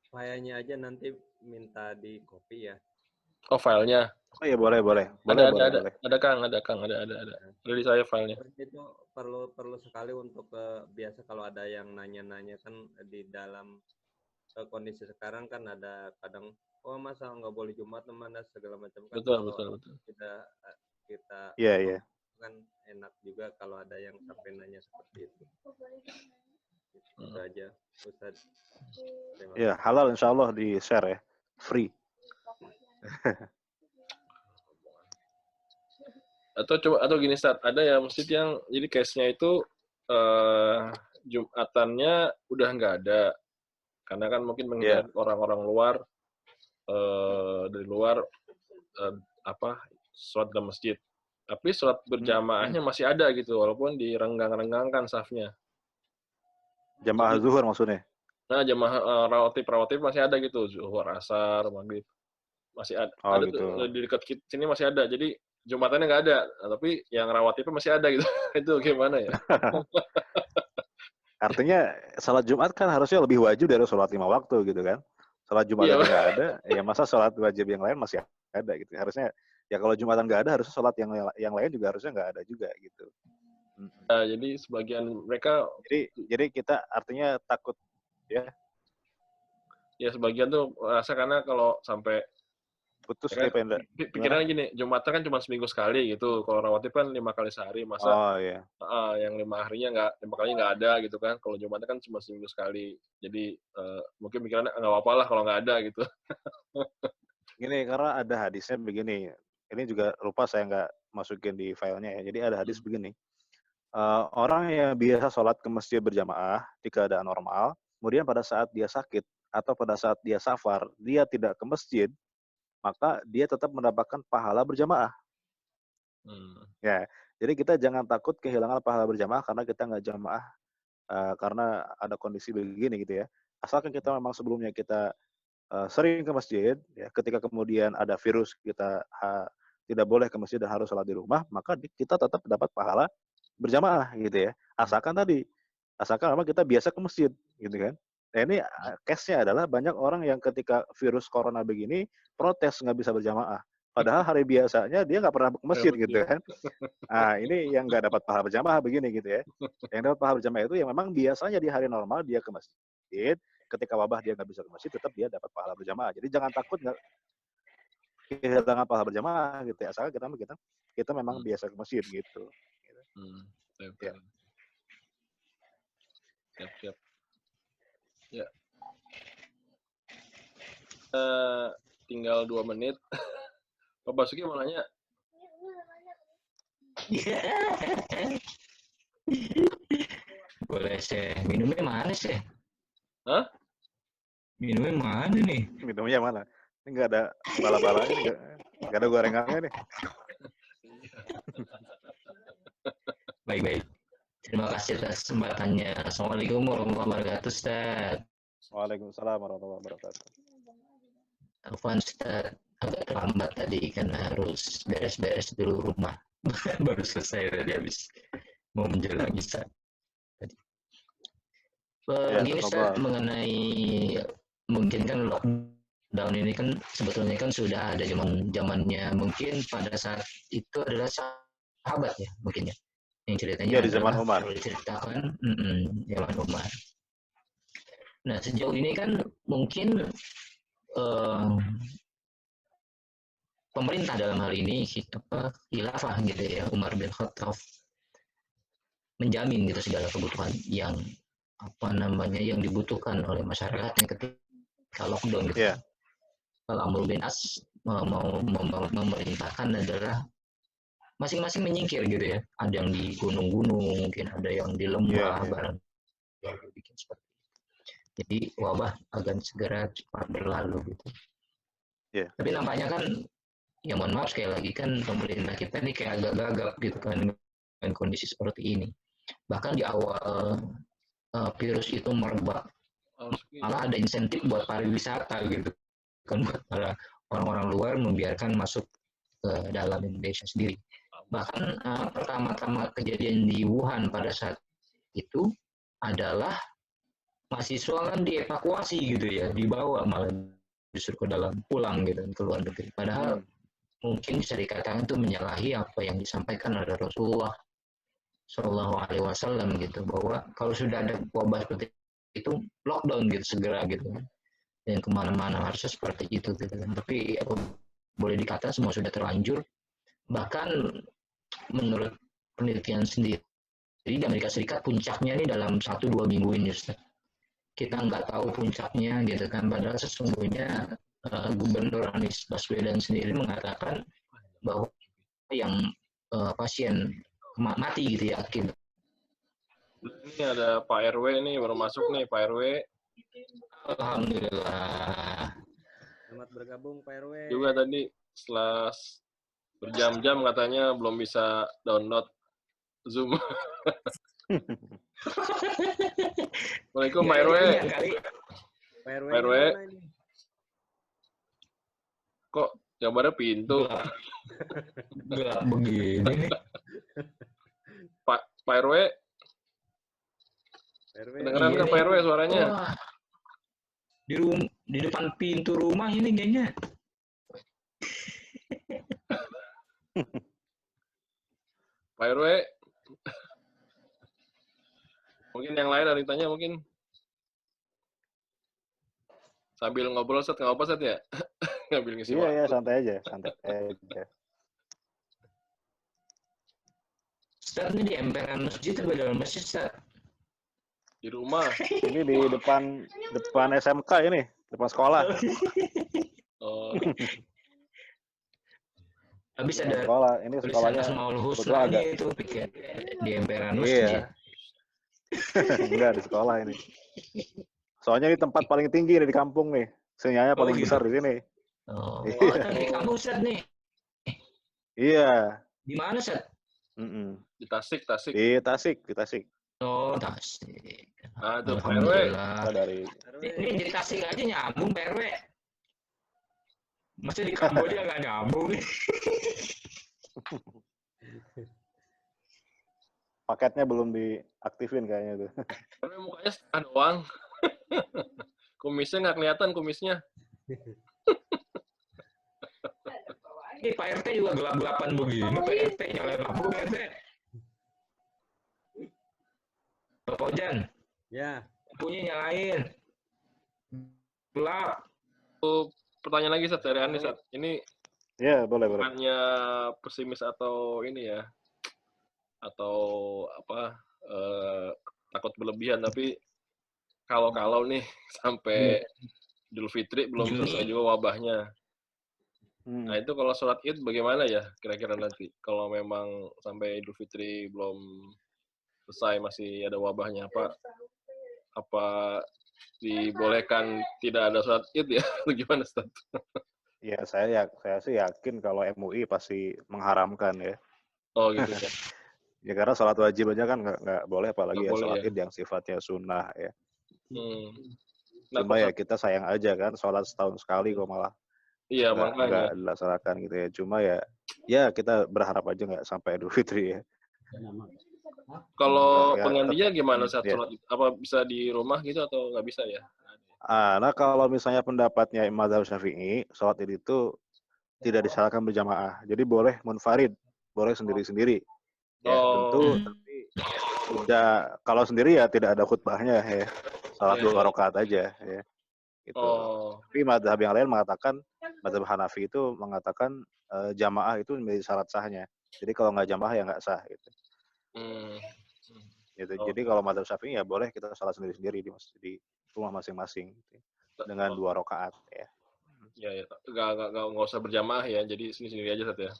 filenya aja nanti minta di copy ya. Oh, filenya. Oh iya, boleh. Ada Kang, ada. Ada di saya filenya. Itu perlu sekali untuk biasa kalau ada yang nanya-nanya kan di dalam kondisi sekarang kan ada kadang masa nggak boleh Jumat mana segala macam kan. Betul. Kita Iya. kan enak juga kalau ada yang sampai nanya seperti itu. Itu aja Ustaz. Ya, halal insya Allah di share ya. Free. Atau gini Ustaz, ada ya masjid yang jadi case-nya itu Jumatannya udah nggak ada. Karena kan mungkin menghindari orang-orang luar dari luar sholat dalam masjid. Tapi sholat berjamaahnya masih ada gitu, walaupun direnggang-renggangkan safnya. Jamaah zuhur maksudnya? Nah, jamaah rawatib masih ada gitu, zuhur, asar, maghrib. Masih ada. Oh, ada gitu. tuh di dekat sini masih ada. Jadi Jumatannya nggak ada, tapi yang rawatibnya masih ada gitu. Itu gimana ya? Artinya salat Jumat kan harusnya lebih wajib dari sholat 5 waktu gitu kan. Salat Jumat nggak ada, ya masa sholat wajib yang lain masih ada gitu. Harusnya ya kalau Jumatan nggak ada, harusnya sholat yang lain juga harusnya nggak ada juga gitu. Nah, jadi sebagian mereka jadi kita artinya takut ya. Ya sebagian tuh rasa karena kalau sampai putus ya kan, pikirannya gini, Jumatan kan cuma seminggu sekali gitu. Kalau rawatib kan 5 kali sehari, masa yang 5 harinya 5 kali nggak ada gitu kan. Kalau Jumatan kan cuma seminggu sekali. Jadi mungkin pikirannya nggak apa-apa lah kalau nggak ada gitu. Gini, karena ada hadisnya begini. Ini juga lupa saya nggak masukin di filenya ya. Jadi ada hadis begini. Orang yang biasa sholat ke masjid berjamaah di keadaan normal, kemudian pada saat dia sakit atau pada saat dia safar, dia tidak ke masjid, maka dia tetap mendapatkan pahala berjamaah. Ya, jadi kita jangan takut kehilangan pahala berjamaah karena kita nggak jamaah karena ada kondisi begini gitu ya. Asalkan kita memang sebelumnya kita sering ke masjid, ya, ketika kemudian ada virus kita tidak boleh ke masjid dan harus sholat di rumah, maka kita tetap dapat pahala berjamaah gitu ya. Asalkan memang kita biasa ke masjid gitu kan. Nah ini case-nya adalah banyak orang yang ketika virus corona begini protes nggak bisa berjamaah. Padahal hari biasanya dia nggak pernah ke masjid gitu kan. Nah ini yang nggak dapat pahala berjamaah begini gitu ya. Yang dapat pahala berjamaah itu yang memang biasanya di hari normal dia ke masjid, ketika wabah dia nggak bisa ke masjid, tetap dia dapat pahala berjamaah. Jadi jangan takut nggak kehilangan pahala berjamaah gitu ya. Asalkan kita memang biasa ke masjid gitu. Siap. Ya. Tinggal 2 menit. Pak Basuki mau nanya? Boleh sih. Minumnya mana sih? Hah? Minumnya mana nih? Minumnya mana? Ini nggak ada bala-balanya, nggak ada gorengannya nih. Baik. Terima kasih atas kesempatannya. Assalamualaikum warahmatullahi wabarakatuh, Ustaz. Waalaikumsalam warahmatullahi wabarakatuh. Afwan, Ustaz. Agak terlambat tadi karena harus beres-beres dulu rumah. baru selesai tadi habis mau menjelang Isya. Ya, Gini Ustaz, mengenai mungkin kan lockdown ini kan sebetulnya kan sudah ada zamannya mungkin pada saat itu adalah sahabat ya mungkin ya yang ceritanya Iya, di zaman adalah Umar. kalau diceritakan zaman Umar. Nah sejauh ini kan mungkin pemerintah dalam hal ini khilafah gitu ya Umar bin Khattab menjamin gitu segala kebutuhan yang yang dibutuhkan oleh masyarakatnya ketika lockdown gitu. Iya. Kalau Amr bin As mau memerintahkan adalah masing-masing menyingkir gitu ya. Ada yang di gunung-gunung, mungkin ada yang di lembah, barang bikin seperti itu. Jadi wabah akan segera cepat berlalu gitu. Yeah. Tapi nampaknya kan, ya mohon maaf sekali lagi kan pemerintah kita ini kayak agak gagap gitu kan dengan kondisi seperti ini. Bahkan di awal virus itu merebak, malah ada insentif buat pariwisata gitu kan, buat para orang-orang luar membiarkan masuk ke dalam Indonesia sendiri. Bahkan pertama-tama kejadian di Wuhan pada saat itu adalah mahasiswa kan dievakuasi gitu ya, dibawa malah justru ke dalam pulang gitu ke luar negeri. Padahal mungkin bisa dikatakan itu menyalahi apa yang disampaikan oleh Rasulullah Shallallahu Alaihi Wasallam gitu, bahwa kalau sudah ada wabah seperti itu lockdown gitu segera gitu kan, dan kemana-mana harusnya seperti itu gitu kan. Tapi apa boleh dikata semua sudah terlanjur. Bahkan menurut penelitian sendiri di Amerika Serikat puncaknya ini dalam 1-2 minggu ini Ustaz. Kita nggak tahu puncaknya gitu kan, padahal sesungguhnya Gubernur Anies Baswedan sendiri mengatakan bahwa yang pasien mati gitu ya akibat. Ini ada Pak RW nih baru masuk nih Pak RW. Alhamdulillah. Selamat bergabung Pak RW. Juga tadi setelah berjam-jam katanya belum bisa download Zoom. Assalamualaikum Pak RW. Pak RW. Pak RW. Kok gambarnya pintu? Gelap begini. Pak RW. Kedengeran nggak Pak RW suaranya? Wah. Di depan pintu rumah ini kayaknya. Pak RW. Mungkin yang lain ada yang tanya mungkin. Sambil ngobrol Set, nggak apa Set ya? Ngambil ngisi waktu. Iya, santai aja. Ustaz ini di emperan masjid atau dalam masjid Ustaz? Di rumah. Ini di depan SMK ini, depan sekolah. Oh. Habis ada sekolah, ini sekolahnya Asmaul Husna itu pikir di emperan masjid. Iya. Enggak di sekolah ini. Soalnya ini tempat paling tinggi di kampung nih. Sinyalnya paling besar di sini. Oh, di kampung Ustaz nih. Iya. Di mana Ustaz? Di Tasik. Di Tasik. Oh, Tasik. Aduh, Pak RW. Ini di Tasik aja nyambung, Pak RW. Masih di Kamboja nggak nyambung. Paketnya belum diaktifin kayaknya tuh. RW mukanya setengah doang. Kumisnya nggak kelihatan kumisnya. Ini Pak RT juga gelap-gelapan begini. Pak RT nyalain lampu, Pak RT. Bapak Ojan. Ya. Lampunya nyalain. Gelap. Pertanyaan lagi Sat dari Anis. Ini ya boleh. Bukannya pesimis atau ini ya, atau apa takut berlebihan, tapi kalau nih sampai Idul Fitri belum selesai juga wabahnya. Nah itu kalau sholat Id bagaimana ya kira-kira nanti? Kalau memang sampai Idul Fitri belum selesai masih ada wabahnya, apa dibolehkan tidak ada sholat Id ya? Gimana Ustaz? Ya saya sih yakin kalau MUI pasti mengharamkan ya. Oh gitu ya. Ya karena sholat wajib aja kan nggak boleh, apalagi nggak ya sholat ya. Id yang sifatnya sunnah ya. Nah, cuma ya kita sayang aja kan sholat setahun sekali kok malah iya, nggak dilaksanakan gitu ya. Cuma ya Ya kita berharap aja nggak sampai Idul Fitri ya. Kalau Ya, penggantinya gimana saat ya. sholat? Apa bisa di rumah gitu atau nggak bisa ya? Nah kalau misalnya pendapatnya Mazhab Syafi'i, sholat Id itu tidak disarankan berjamaah. Jadi boleh munfarid, boleh sendiri-sendiri. Ya tentu, Oh, tapi tidak, kalau sendiri ya tidak ada khutbahnya ya. Salat iya, 2 iya. rakaat aja ya. Gitu. Oh, Tapi mazhab yang lain mengatakan, mazhab Hanafi itu mengatakan jamaah itu menjadi syarat sahnya. Jadi kalau nggak jamaah ya nggak sah gitu. hmm. Gitu. Oh, Jadi kalau mazhab Syafi'i ya boleh kita salat sendiri-sendiri di rumah masing-masing gitu. Dengan 2 rakaat ya. ya, ya. Nggak usah berjamaah ya. Jadi sendiri-sendiri aja Sat ya.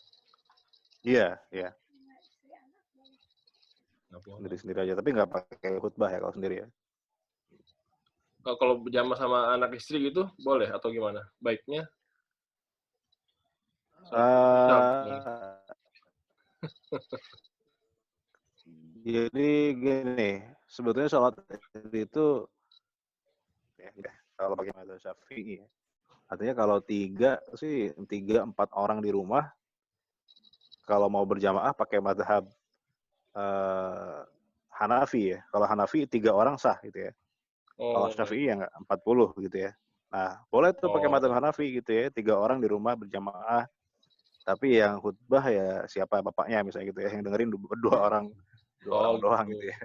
Iya, iya. Nggak apa-apa. Sendiri-sendiri aja. Tapi nggak pakai khutbah ya kalau sendiri ya. Kalau berjamaah sama anak istri gitu boleh atau gimana? Baiknya? Eh, Jadi gini, sebetulnya sholat itu ya, kalau pakai mazhab Syafi'i ya. Artinya kalau 3-4 orang di rumah, kalau mau berjamaah pakai mazhab Hanafi ya. Kalau Hanafi 3 orang sah gitu ya. Kalau Oh, Syafi'i ya nggak 40 gitu ya. Nah, boleh tuh pakai mazhab oh, Hanafi gitu ya. 3 orang di rumah berjamaah. Tapi yang khutbah ya siapa bapaknya misalnya gitu ya. Yang dengerin 2 orang, 2 orang oh, doang gitu. gitu ya.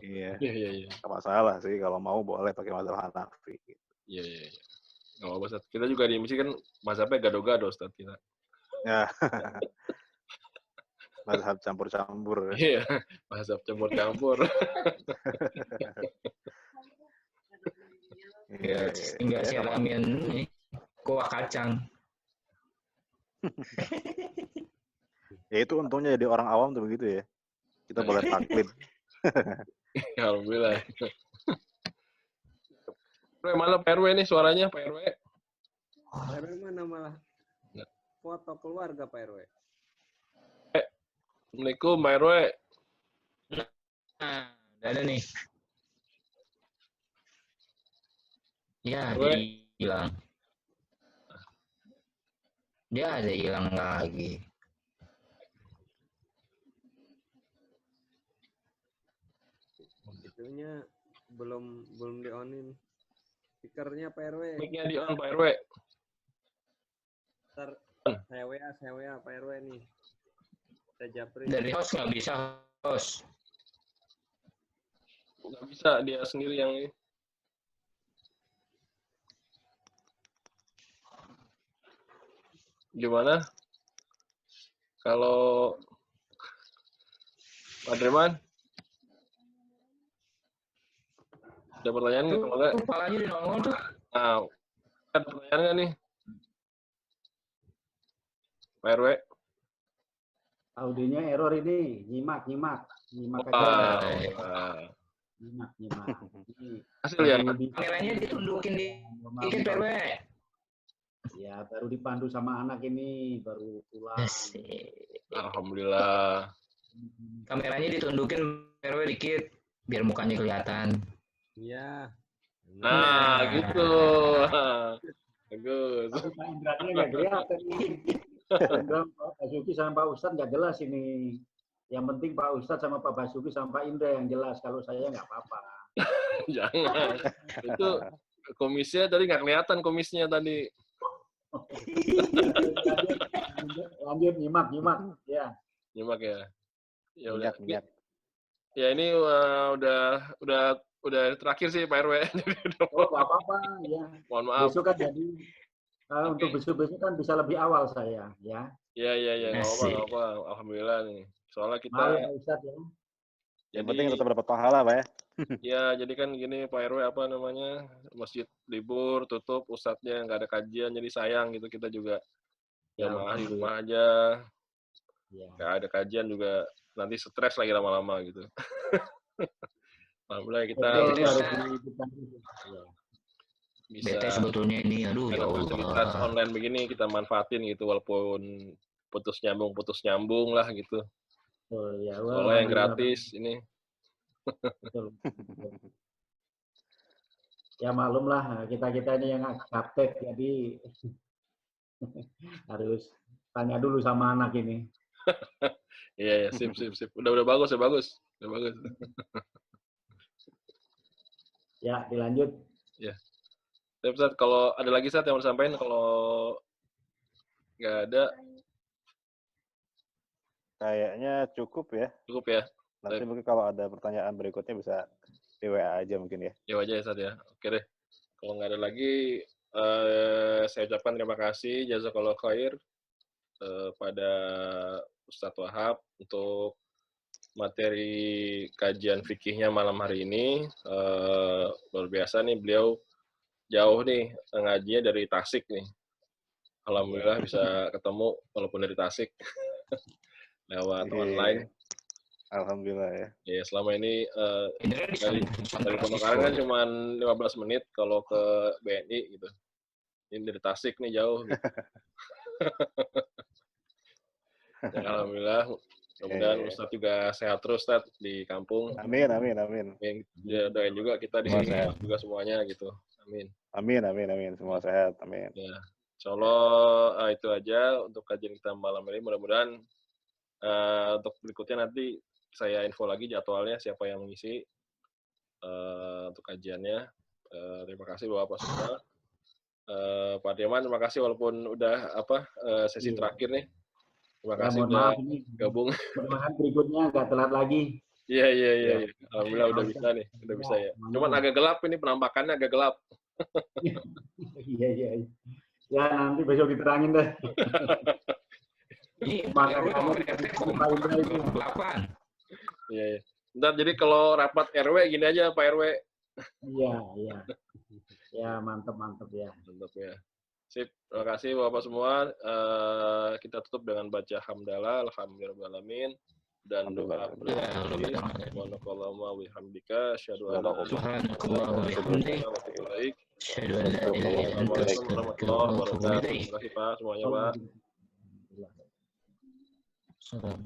Iya. Iya, iya, iya. Nggak masalah sih kalau mau boleh pakai mazhab Hanafi. Gitu. Iya, iya, iya. Nggak apa-apa, Ustaz. Kita juga di MISI kan mazhabnya gado-gado, Ustaz. Kita. Ya, mazhab campur-campur. Iya, mazhab campur-campur. Iya, Enggak iya. siramin nih kuah kacang. Ya itu untungnya jadi orang awam tuh begitu ya. Kita boleh taklid. Alhamdulillah. RW, mana Pak RW nih suaranya, Pak RW? Pak RW mana malah foto keluarga Pak RW. Assalamualaikum, Pak RW. Nah, udah ada nih. Ya, RW. dia hilang. Dia ada hilang lagi. Itunya belum di-onin. Speakernya Pak RW. Mic-nya di on, Pak RW. Ntar saya WA Pak RW nih. Saya japri. Dari host nggak bisa host. Nggak bisa, dia sendiri yang ini. Gimana? Kalau Pak Dreman? Ada pertanyaan nggak? Kalau nggak, Kepalanya di nongol tuh. nah, ada pertanyaan nggak nih? Pak RW? Audionya error ini, nyimak aja. Wah. Nyimak. Ini Hasil ya? Kameranya ditundukin dikit PRW. Ya, baru dipandu sama anak ini, baru pulang. Alhamdulillah. Kameranya ditundukin PRW dikit biar mukanya kelihatan. Iya. Nah, gitu. Bagus. Tapi Pak Indra-nya nggak kelihatan nih. Pak Basuki sama Pak Ustadz nggak jelas ini. Yang penting Pak Ustadz sama Pak Basuki sama Pak Indra yang jelas. Kalau saya nggak apa-apa. Jangan. Itu komisnya tadi nggak kelihatan komisnya tadi. Lanjut nyimak. Ya. Nyimak ya. Ya udah. Minyak. Ya ini udah terakhir sih Pak RW. Oh, nggak apa-apa. Ya. Mohon maaf. Besok kan jadi untuk besok-besok kan bisa lebih awal saya. Ya. Iya, nggak apa-apa. Alhamdulillah nih. Soalnya kita. Maaf Pak Ustadz ya. Yang penting tetap dapat pahala, Pak ya. Ya, jadi kan gini Pak RW apa namanya, masjid libur, tutup, ustadznya nggak ada kajian, jadi sayang gitu kita juga jamaah di rumah aja, nggak ada kajian juga nanti stres lagi lama-lama gitu. Alhamdulillah kita bisa Bete sebetulnya ini, aduh ya Allah. aktivitas online begini kita manfaatin gitu walaupun putus nyambung lah gitu. Oh, ya, Soalnya yang gratis ini. Betul. Ya maklum lah kita ini yang gaptek jadi harus tanya dulu sama anak ini. Iya, sip. Udah bagus, Udah bagus. Ya, dilanjut. Ya. Tapi Ustaz, kalau ada lagi Ustaz yang mau disampaikan, kalau nggak ada, Kayaknya cukup ya. cukup ya. Nanti mungkin kalau ada pertanyaan berikutnya bisa di WA aja mungkin ya. Ya aja ya Ustaz ya. Oke deh. Kalau nggak ada lagi, saya ucapkan terima kasih, jazakallahu khair pada Ustadz Wahab untuk materi kajian fikihnya malam hari ini. Luar biasa nih, beliau jauh nih ngajinya dari Tasik nih. Alhamdulillah bisa ketemu walaupun dari Tasik lewat online. Alhamdulillah ya. Ya selama ini dari dari Pondok Karang kan cuma 15 menit kalau ke BNI gitu. Ini dari Tasik nih jauh. Gitu. Ya, alhamdulillah. Mudah-mudahan Ustadz juga sehat terus Ustadz di kampung. Amin. Ya, doain juga kita di sini juga semuanya gitu. Amin. Amin. Semua sehat. Amin. Ya. Insyaallah itu aja untuk kajian kita malam ini. Mudah-mudahan untuk berikutnya nanti saya info lagi jadwalnya siapa yang mengisi untuk kajiannya. Terima kasih Bapak semua. Pak Dirman, terima kasih walaupun udah sesi terakhir nih. Terima kasih udah gabung. Mudah-mudahan berikutnya nggak telat lagi. Iya. Alhamdulillah udah bisa nih, udah bisa ya. Cuman agak gelap ini penampakannya agak gelap. Iya. Ya nanti besok diterangin deh. Iya. Ntar jadi kalau rapat RW gini aja Pak RW. Iya. Ya mantap ya. Mantap ya. Sip, terima kasih Bapak semua. Kita tutup dengan baca hamdalah, alhamdulillahirrahmanirrahim, dan doa berdoa. Subhanakallahumma wa bihamdika, asyhadu an la ilaha illa anta, asyhadu an la ilaha illa anta, astaghfiruka wa atubu ilaik. Terima kasih Pak semuanya Pak. Salam.